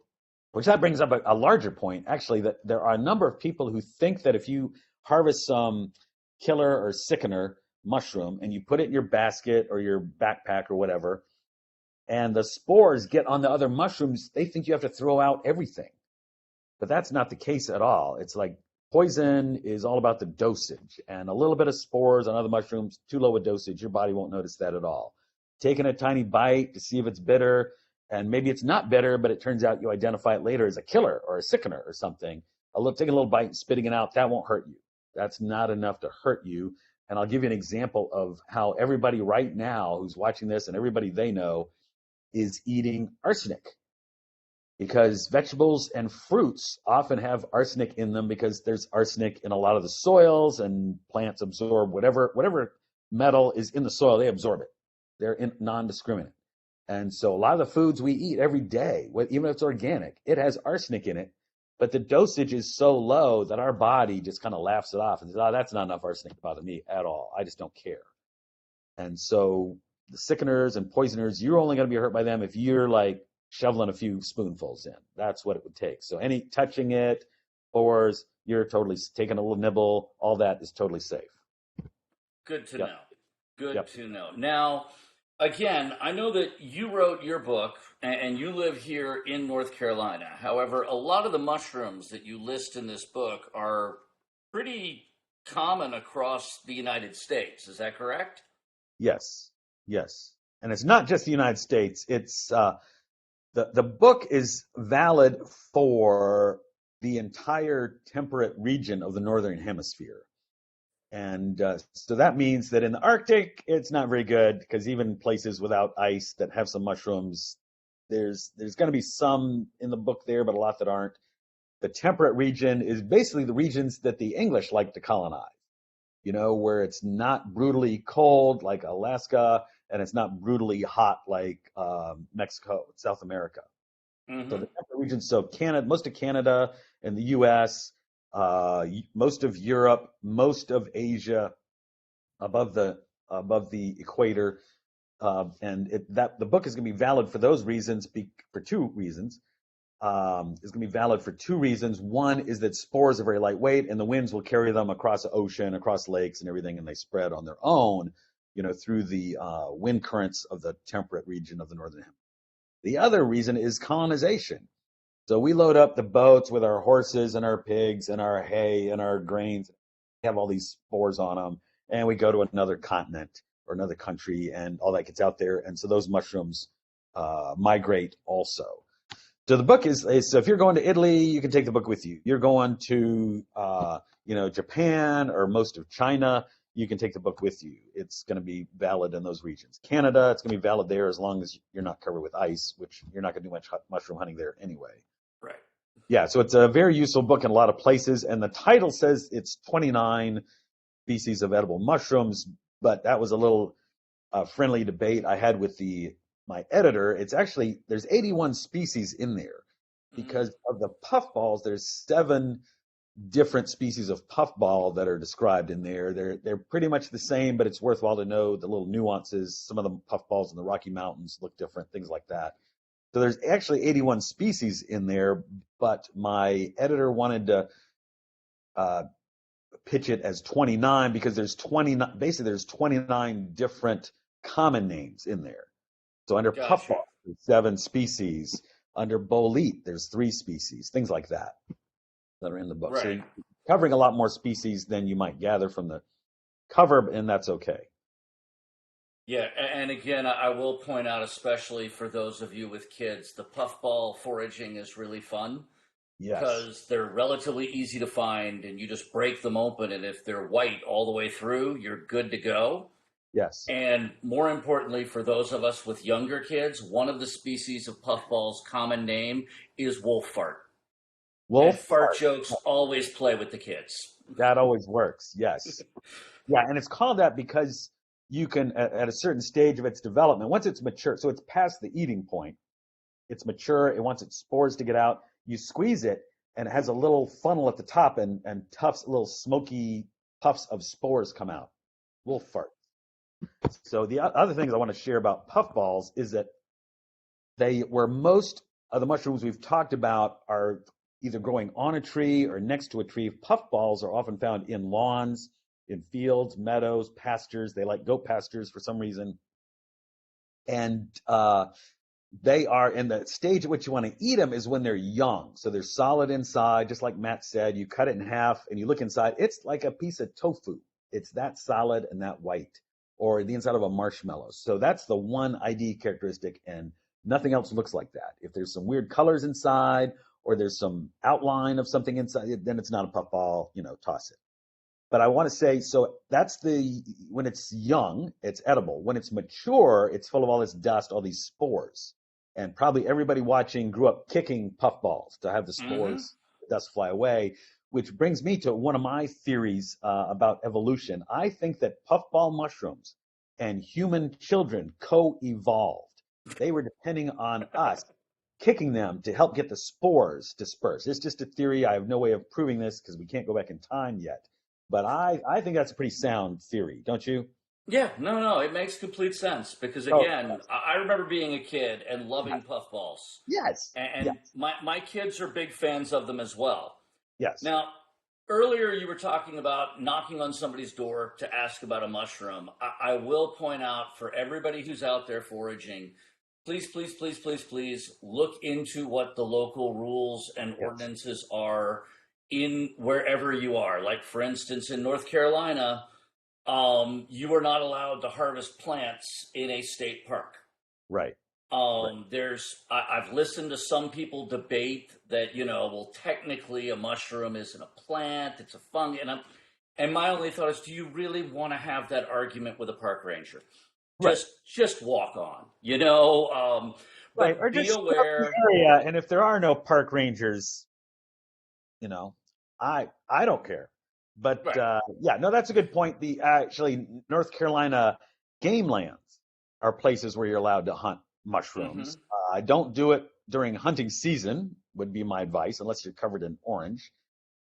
S2: which that brings up a larger point, actually, that there are a number of people who think that if you harvest some killer or sickener mushroom and you put it in your basket or your backpack or whatever, and the spores get on the other mushrooms, they think you have to throw out everything. But that's not the case at all. It's like poison is all about the dosage, and a little bit of spores on other mushrooms, too low a dosage, your body won't notice that at all. Taking a tiny bite to see if it's bitter, and maybe it's not bitter, but it turns out you identify it later as a killer or a sickener or something. Taking a little bite and spitting it out, that won't hurt you. That's not enough to hurt you. And I'll give you an example of how everybody right now who's watching this and everybody they know is eating arsenic. Because vegetables and fruits often have arsenic in them because there's arsenic in a lot of the soils, and plants absorb whatever metal is in the soil, they absorb it. They're non-discriminate. And so a lot of the foods we eat every day, even if it's organic, it has arsenic in it, but the dosage is so low that our body just kind of laughs it off and says, oh, that's not enough arsenic to bother me at all. I just don't care. And so the sickeners and poisoners, you're only going to be hurt by them if you're like shoveling a few spoonfuls in. That's what it would take. So any touching it, spores, you're totally taking a little nibble, all that is totally safe.
S1: Good to
S2: Yep.
S1: know. Good
S2: Yep.
S1: to know. Now, again, I know that you wrote your book and you live here in North Carolina. However, a lot of the mushrooms that you list in this book are pretty common across the United States. Is that correct?
S2: Yes. Yes. And it's not just the United States. It's the book is valid for the entire temperate region of the Northern Hemisphere. And so that means that in the Arctic, it's not very good because even places without ice that have some mushrooms, there's going to be some in the book there, but a lot that aren't. The temperate region is basically the regions that the English like to colonize, where it's not brutally cold like Alaska, and it's not brutally hot like Mexico, South America.
S1: Mm-hmm.
S2: So the temperate regions, so Canada, most of Canada and the U.S., most of Europe, most of Asia, above the equator, and the book is going to be valid for those reasons, for two reasons. Is going to be valid for two reasons. One is that spores are very lightweight, and the winds will carry them across the ocean, across lakes, and everything, and they spread on their own, through the wind currents of the temperate region of the northern hemisphere. The other reason is colonization. So we load up the boats with our horses and our pigs and our hay and our grains. We have all these spores on them, and we go to another continent or another country, and all that gets out there. And so those mushrooms migrate also. So the book is so if you're going to Italy, you can take the book with you. You're going to Japan or most of China, you can take the book with you. It's going to be valid in those regions. Canada, it's going to be valid there as long as you're not covered with ice, which you're not going to do much mushroom hunting there anyway.
S1: Right.
S2: Yeah, so it's a very useful book in a lot of places, and the title says it's 29 species of edible mushrooms, but that was a little friendly debate I had with my editor. It's actually, there's 81 species in there because of the puffballs, there's 7 different species of puffball that are described in there. They're pretty much the same, but it's worthwhile to know the little nuances. Some of the puffballs in the Rocky Mountains look different, things like that. So there's actually 81 species in there, but my editor wanted to uh, pitch it as 29 because there's 29, basically there's 29 different common names in there. So under
S1: Gotcha.
S2: puffball, there's 7 species. Under bolete, there's 3 species, things like that are in the book. So
S1: Right.
S2: you're covering a lot more species than you might gather from the cover, and that's okay.
S1: Yeah, and again, I will point out, especially for those of you with kids, the puffball foraging is really fun
S2: Yes,
S1: because they're relatively easy to find, and you just break them open, and if they're white all the way through, you're good to go.
S2: yes.
S1: And more importantly, for those of us with younger kids, one of the species of puffball's common name is wolf fart. And
S2: Wolf,
S1: fart jokes always play with the kids.
S2: that always works. Yes. Yeah, and it's called that because you can, at a certain stage of its development, once it's mature, so it's past the eating point, it's mature, it wants its spores to get out, you squeeze it, and it has a little funnel at the top, and tufts, little smoky puffs of spores come out. Wolf fart. So the other things I want to share about puffballs is that they where most of the mushrooms we've talked about are either growing on a tree or next to a tree. Puffballs are often found in lawns, in fields, meadows, pastures. They like goat pastures for some reason. And they are in the stage at which you want to eat them is when they're young. So they're solid inside, just like Matt said. You cut it in half and you look inside. It's like a piece of tofu. It's that solid and that white, or the inside of a marshmallow. So that's the one ID characteristic, and nothing else looks like that. If there's some weird colors inside, or there's some outline of something inside, then it's not a puffball. Toss it. But I want to say, so that's when it's young, it's edible. When it's mature, it's full of all this dust, all these spores. And probably everybody watching grew up kicking puffballs to have the
S1: Mm-hmm.
S2: spores, the dust fly away, which brings me to one of my theories about evolution. I think that puffball mushrooms and human children co-evolved. They were depending on us kicking them to help get the spores dispersed. It's just a theory. I have no way of proving this because we can't go back in time yet. But I think that's a pretty sound theory, don't you?
S1: Yeah, no, no, it makes complete sense because
S2: Oh,
S1: again, I remember being a kid and loving puffballs,
S2: yes,
S1: and
S2: yes,
S1: my kids are big fans of them as well.
S2: yes.
S1: Now, earlier you were talking about knocking on somebody's door to ask about a mushroom. I will point out for everybody who's out there foraging, please, please, please, please, please look into what the local rules and
S2: Yes,
S1: ordinances are in wherever you are. Like, for instance, in North Carolina, you are not allowed to harvest plants in a state park.
S2: right, right,
S1: I've listened to some people debate that, well, technically a mushroom isn't a plant, it's a fungus. And my only thought is, do you really want to have that argument with a park ranger?
S2: right,
S1: Just walk on,
S2: right. Or
S1: but be
S2: just scout the
S1: aware.
S2: area, and if there are no park rangers, you know, I don't care. But
S1: Right.
S2: yeah, no, that's a good point. The actually North Carolina game lands are places where you're allowed to hunt
S1: Hmm.
S2: mushrooms. Don't do it during hunting season, would be my advice, unless you're covered in orange.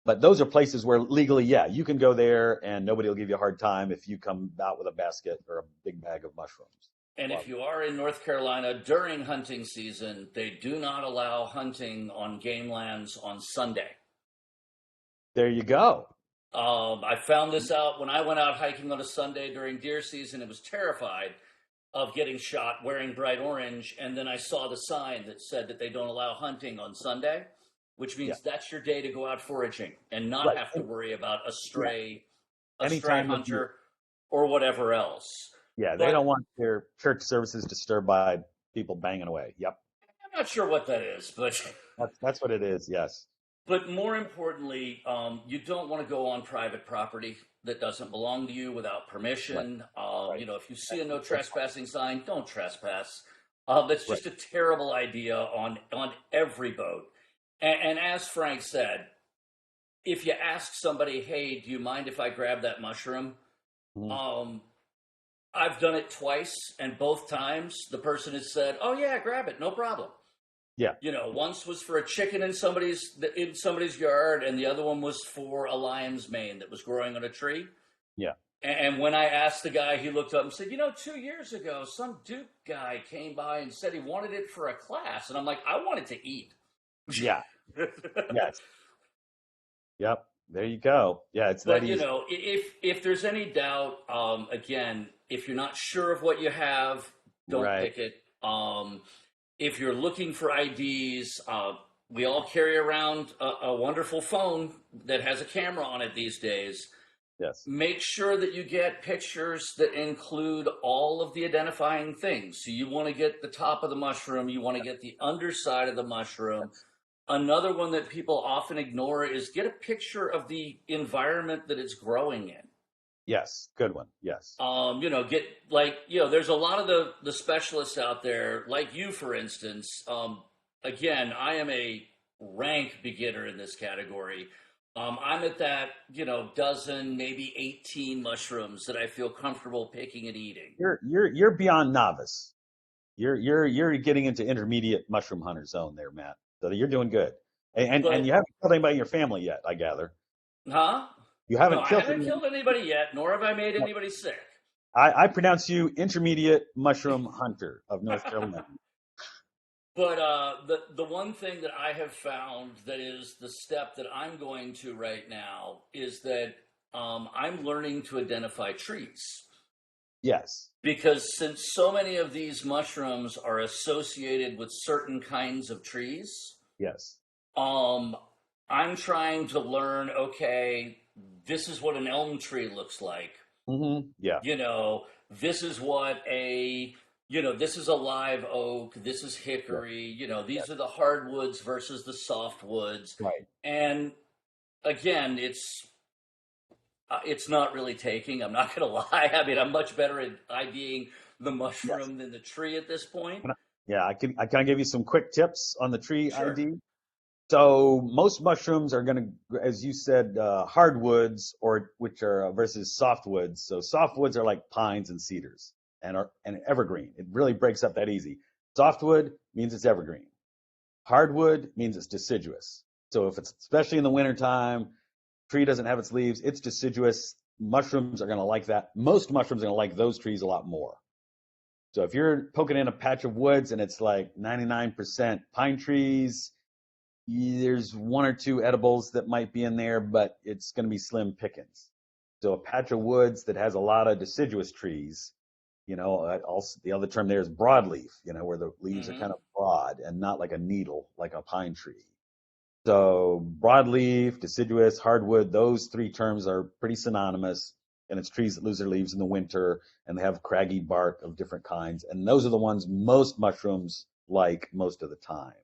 S2: But those are places where legally, yeah, you can go there and nobody will give you a hard time if you come out with a basket or a big bag of mushrooms.
S1: And
S2: Well,
S1: if you are in North Carolina during hunting season, they do not allow hunting on game lands on Sunday.
S2: there you go.
S1: I found this out when I went out hiking on a Sunday during deer season. It was terrified of getting shot wearing bright orange. And then I saw the sign that said that they don't allow hunting on Sunday, which
S2: Yeah,
S1: means that's your day to go out foraging and not
S2: right.
S1: have to worry about
S2: Yeah,
S1: a
S2: any
S1: stray
S2: time of year.
S1: hunter or whatever else.
S2: Yeah, they
S1: But
S2: don't want their church services disturbed by people banging away. Yep,
S1: I'm not sure what that is, but
S2: that's what it is. Yes,
S1: but more importantly, you don't want to go on private property that doesn't belong to you without
S2: right,
S1: permission.
S2: right,
S1: If you see a no trespassing sign, don't trespass. That's
S2: right.
S1: just a terrible idea on every boat. And as Frank said, if you ask somebody, "Hey, do you mind if I grab that mushroom?"
S2: Mhm.
S1: Um, I've done it twice, and both times the person has said, "Oh yeah, grab it, no problem."
S2: Yeah.
S1: Once was for a chicken in somebody's yard, and the other one was for a lion's mane that was growing on a tree.
S2: Yeah.
S1: And when I asked the guy, he looked up and said, 2 years ago, some Duke guy came by and said he wanted it for a class. And I'm like, I want it to eat.
S2: Yeah. Yes. Yep. There you go. Yeah, it's that
S1: But,
S2: easy.
S1: if there's any doubt, again, if you're not sure of what you have, don't
S2: Right.
S1: pick it. If you're looking for IDs, we all carry around a wonderful phone that has a camera on it these days.
S2: Yes.
S1: Make sure that you get pictures that include all of the identifying things. So you want to get the top of the mushroom, you want to get the underside of the mushroom. Another one that people often ignore is get a picture of the environment that it's growing in.
S2: Yes. Good one. Yes.
S1: Get like, there's a lot of the specialists out there, like you, for instance. Again, I am a rank beginner in this category. I'm at that, dozen, maybe 18 mushrooms that I feel comfortable picking and eating.
S2: You're beyond novice. You're getting into intermediate mushroom hunter zone there, Matt. So you're doing good. And
S1: But,
S2: you haven't killed anybody in your family yet, I gather.
S1: huh?
S2: You
S1: No,
S2: haven't
S1: I
S2: killed
S1: haven't
S2: anyone.
S1: killed anybody yet, nor have I made anybody sick.
S2: I pronounce you intermediate mushroom hunter of North Carolina.
S1: But the one thing that I have found that is the step that I'm going to right now is that I'm learning to identify trees.
S2: Yes.
S1: Because since so many of these mushrooms are associated with certain kinds of trees,
S2: Yes.
S1: um, I'm trying to learn, okay, this is what an elm tree looks like.
S2: Yeah.
S1: You know, this is what this is a live oak, this is
S2: Yeah.
S1: hickory,
S2: Yeah.
S1: these are the hardwoods versus the softwoods.
S2: Right.
S1: And again, it's not really taking, I'm not going to lie. I mean, I'm much better at IDing the
S2: Yes.
S1: mushroom than the tree at this point.
S2: Yeah, I can give you some quick tips on the tree
S1: Sure.
S2: ID. So most mushrooms are going to, as you said, hardwoods or which are versus softwoods. So softwoods are like pines and cedars and evergreen. It really breaks up that easy. Softwood means it's evergreen. Hardwood means it's deciduous. So if it's especially in the wintertime, tree doesn't have its leaves, it's deciduous. Mushrooms are going to like that. Most mushrooms are going to like those trees a lot more. So if you're poking in a patch of woods and it's like 99% pine trees, there's one or two edibles that might be in there, but it's going to be slim pickings. So a patch of woods that has a lot of deciduous trees, also the other term there is broadleaf, where the leaves are
S1: Hmm.
S2: kind of broad and not like a needle, like a pine tree. So broadleaf, deciduous, hardwood, those three terms are pretty synonymous. And it's trees that lose their leaves in the winter and they have craggy bark of different kinds. And those are the ones most mushrooms like most of the time.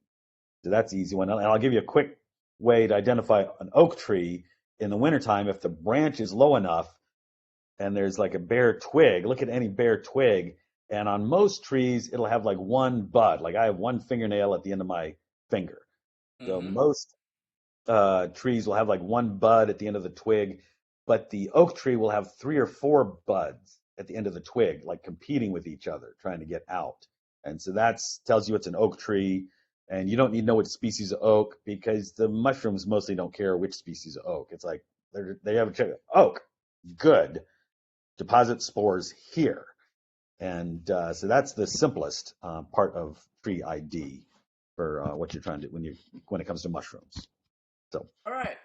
S2: So that's the easy one. And I'll give you a quick way to identify an oak tree in the wintertime. If the branch is low enough and there's like a bare twig, look at any bare twig. And on most trees, it'll have like one bud. Like I have one fingernail at the end of my finger. So
S1: Hmm.
S2: most trees will have like one bud at the end of the twig, but the oak tree will have three or four buds at the end of the twig, like competing with each other, trying to get out. And so that tells you it's an oak tree. And you don't need to know which species of oak because the mushrooms mostly don't care which species of oak. It's like they have a check. Oak, good. Deposit spores here. And so that's the simplest part of tree ID for what you're trying to do when it comes to mushrooms. So
S1: All right.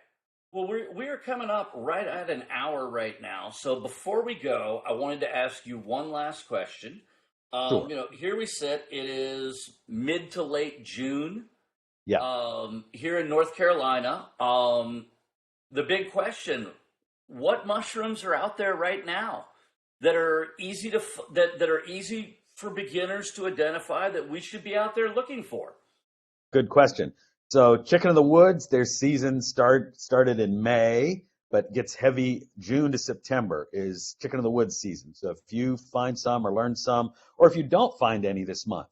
S1: Well, we're coming up right at an hour right now. So before we go, I wanted to ask you one last question.
S2: sure.
S1: Here we sit. It is mid to late June
S2: Yeah.
S1: here in North Carolina. The big question: what mushrooms are out there right now that are easy that are easy for beginners to identify that we should be out there looking for?
S2: Good question. So chicken of the woods, their season started in May, but gets heavy June to September is chicken of the woods season. So if you find some or learn some, or if you don't find any this month,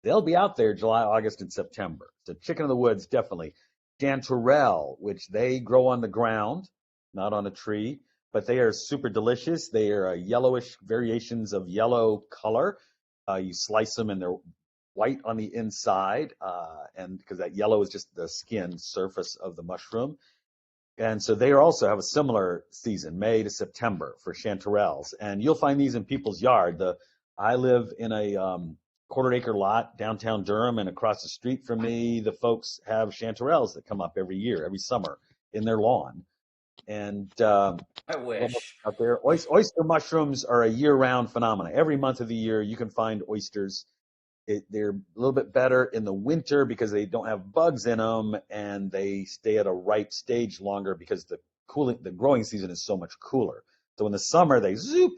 S2: they'll be out there July, August, and September. So chicken of the woods, definitely. Chanterelle, which they grow on the ground, not on a tree, but they are super delicious. They are yellowish variations of yellow color. You slice them and they're white on the inside, and because that yellow is just the skin surface of the mushroom. And so they also have a similar season, May to September, for chanterelles. And you'll find these in people's yard. I live in a quarter-acre lot downtown Durham, and across the street from me, the folks have chanterelles that come up every year, every summer, in their lawn. And
S1: I wish.
S2: out there, oyster mushrooms are a year-round phenomenon. Every month of the year, you can find oysters. They're a little bit better in the winter because they don't have bugs in them, and they stay at a ripe stage longer because the growing season is so much cooler. So in the summer, they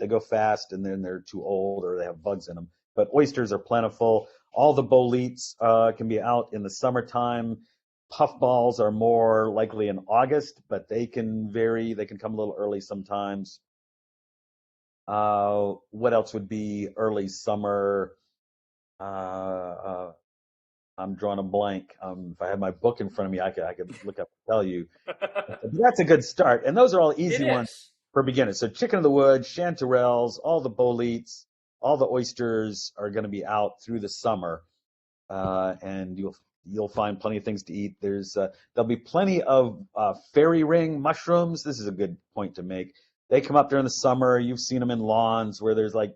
S2: go fast, and then they're too old or they have bugs in them. But oysters are plentiful. All the boletes can be out in the summertime. Puffballs are more likely in August, but they can vary. They can come a little early sometimes. What else would be early summer? I'm drawing a blank. If I had my book in front of me, I could look up and tell you. But that's a good start. And those are all easy ones for beginners. So chicken of the wood, chanterelles, all the boletes, all the oysters are going to be out through the summer, and you'll find plenty of things to eat. There'll be plenty of fairy ring mushrooms. This is a good point to make. They come up during the summer. You've seen them in lawns where there's like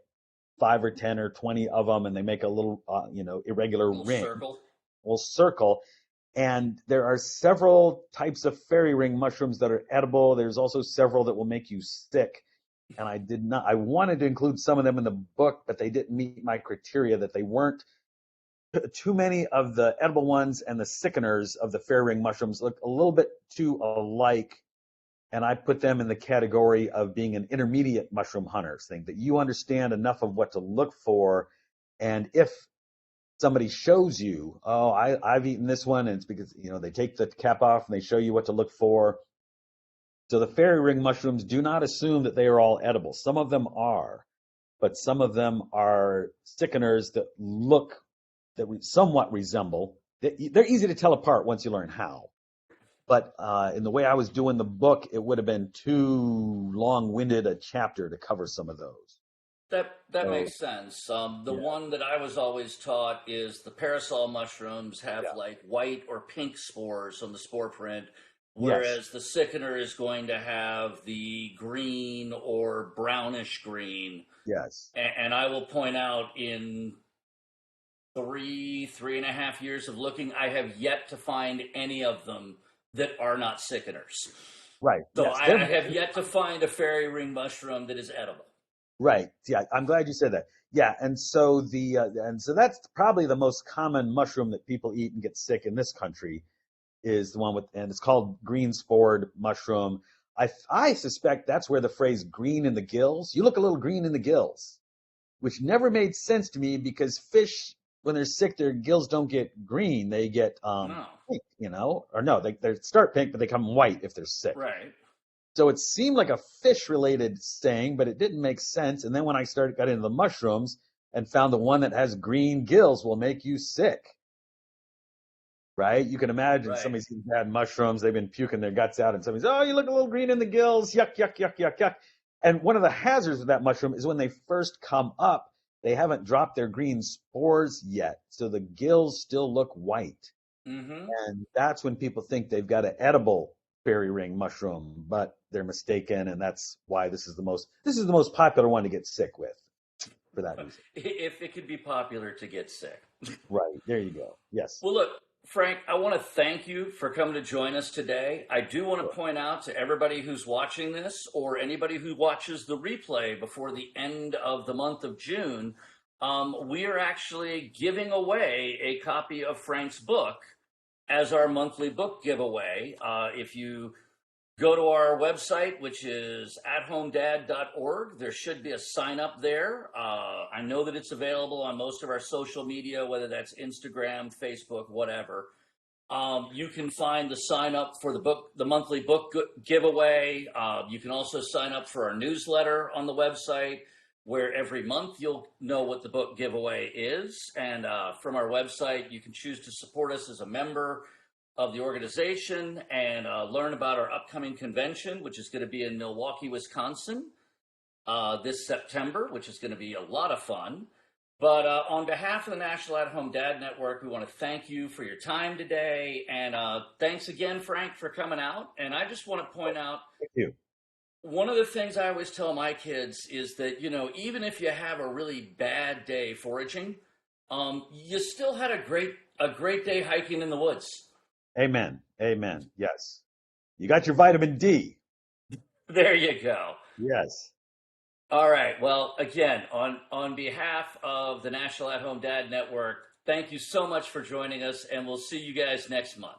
S2: 5 or 10 or 20 of them, and they make a little, irregular ring, little circle. And there are several types of fairy ring mushrooms that are edible. There's also several that will make you sick. And I wanted to include some of them in the book, but they didn't meet my criteria that they weren't. Too many of the edible ones and the sickeners of the fairy ring mushrooms look a little bit too alike. And I put them in the category of being an intermediate mushroom hunters thing, that you understand enough of what to look for. And if somebody shows you, oh, I've eaten this one, and it's because, they take the cap off and they show you what to look for. So the fairy ring mushrooms, do not assume that they are all edible. Some of them are, but some of them are sickeners that somewhat resemble. They're easy to tell apart once you learn how. But in the way I was doing the book, it would have been too long-winded a chapter to cover some of those.
S1: That makes sense. The one that I was always taught is the parasol mushrooms have like white or pink spores on the spore print, whereas the sickener is going to have the green or brownish green.
S2: Yes.
S1: And I will point out, in 3.5 years of looking, I have yet to find any of them that are not sickeners.
S2: Right.
S1: So yes. I have yet to find a fairy ring mushroom that is edible.
S2: Right. Yeah, I'm glad you said that. Yeah, and so that's probably the most common mushroom that people eat and get sick in this country, is the one and it's called green spored mushroom. I suspect that's where the phrase "green in the gills." You look a little green in the gills, which never made sense to me, because fish, when they're sick, their gills don't get green; they get pink, or no, they start pink, but they come white if they're sick.
S1: Right.
S2: So it seemed like a fish-related saying, but it didn't make sense. And then when I got into the mushrooms and found the one that has green gills will make you sick, right? You can imagine somebody's had mushrooms, they've been puking their guts out, and somebody's, oh, you look a little green in the gills, yuck, yuck, yuck, yuck, yuck. And one of the hazards of that mushroom is when they first come up, they haven't dropped their green spores yet, so the gills still look white.
S1: Mm-hmm.
S2: And that's when people think they've got an edible fairy ring mushroom, but they're mistaken, and that's why this is the most popular one to get sick with, for that reason.
S1: If it could be popular to get sick.
S2: Right, there you go. Yes.
S1: Well, look, Frank, I want to thank you for coming to join us today. I do want to point out to everybody who's watching this, or anybody who watches the replay before the end of the month of June, we are actually giving away a copy of Frank's book as our monthly book giveaway. If you go to our website, which is athomedad.org, there should be a sign up there. I know that it's available on most of our social media, whether that's Instagram, Facebook, whatever. You can find the sign up for the monthly book giveaway. You can also sign up for our newsletter on the website, where every month you'll know what the book giveaway is. And from our website, you can choose to support us as a member of the organization and learn about our upcoming convention, which is going to be in Milwaukee, Wisconsin this September, which is going to be a lot of fun. But on behalf of the National At-Home Dad Network, we want to thank you for your time today. And thanks again, Frank, for coming out. And I just want to point out,
S2: Thank you.
S1: one of the things I always tell my kids is that, even if you have a really bad day foraging, you still had a great day hiking in the woods.
S2: Amen. Amen. Yes. You got your vitamin D.
S1: There you go.
S2: Yes.
S1: All right. Well, again, on behalf of the National At Home Dad Network, thank you so much for joining us, and we'll see you guys next month.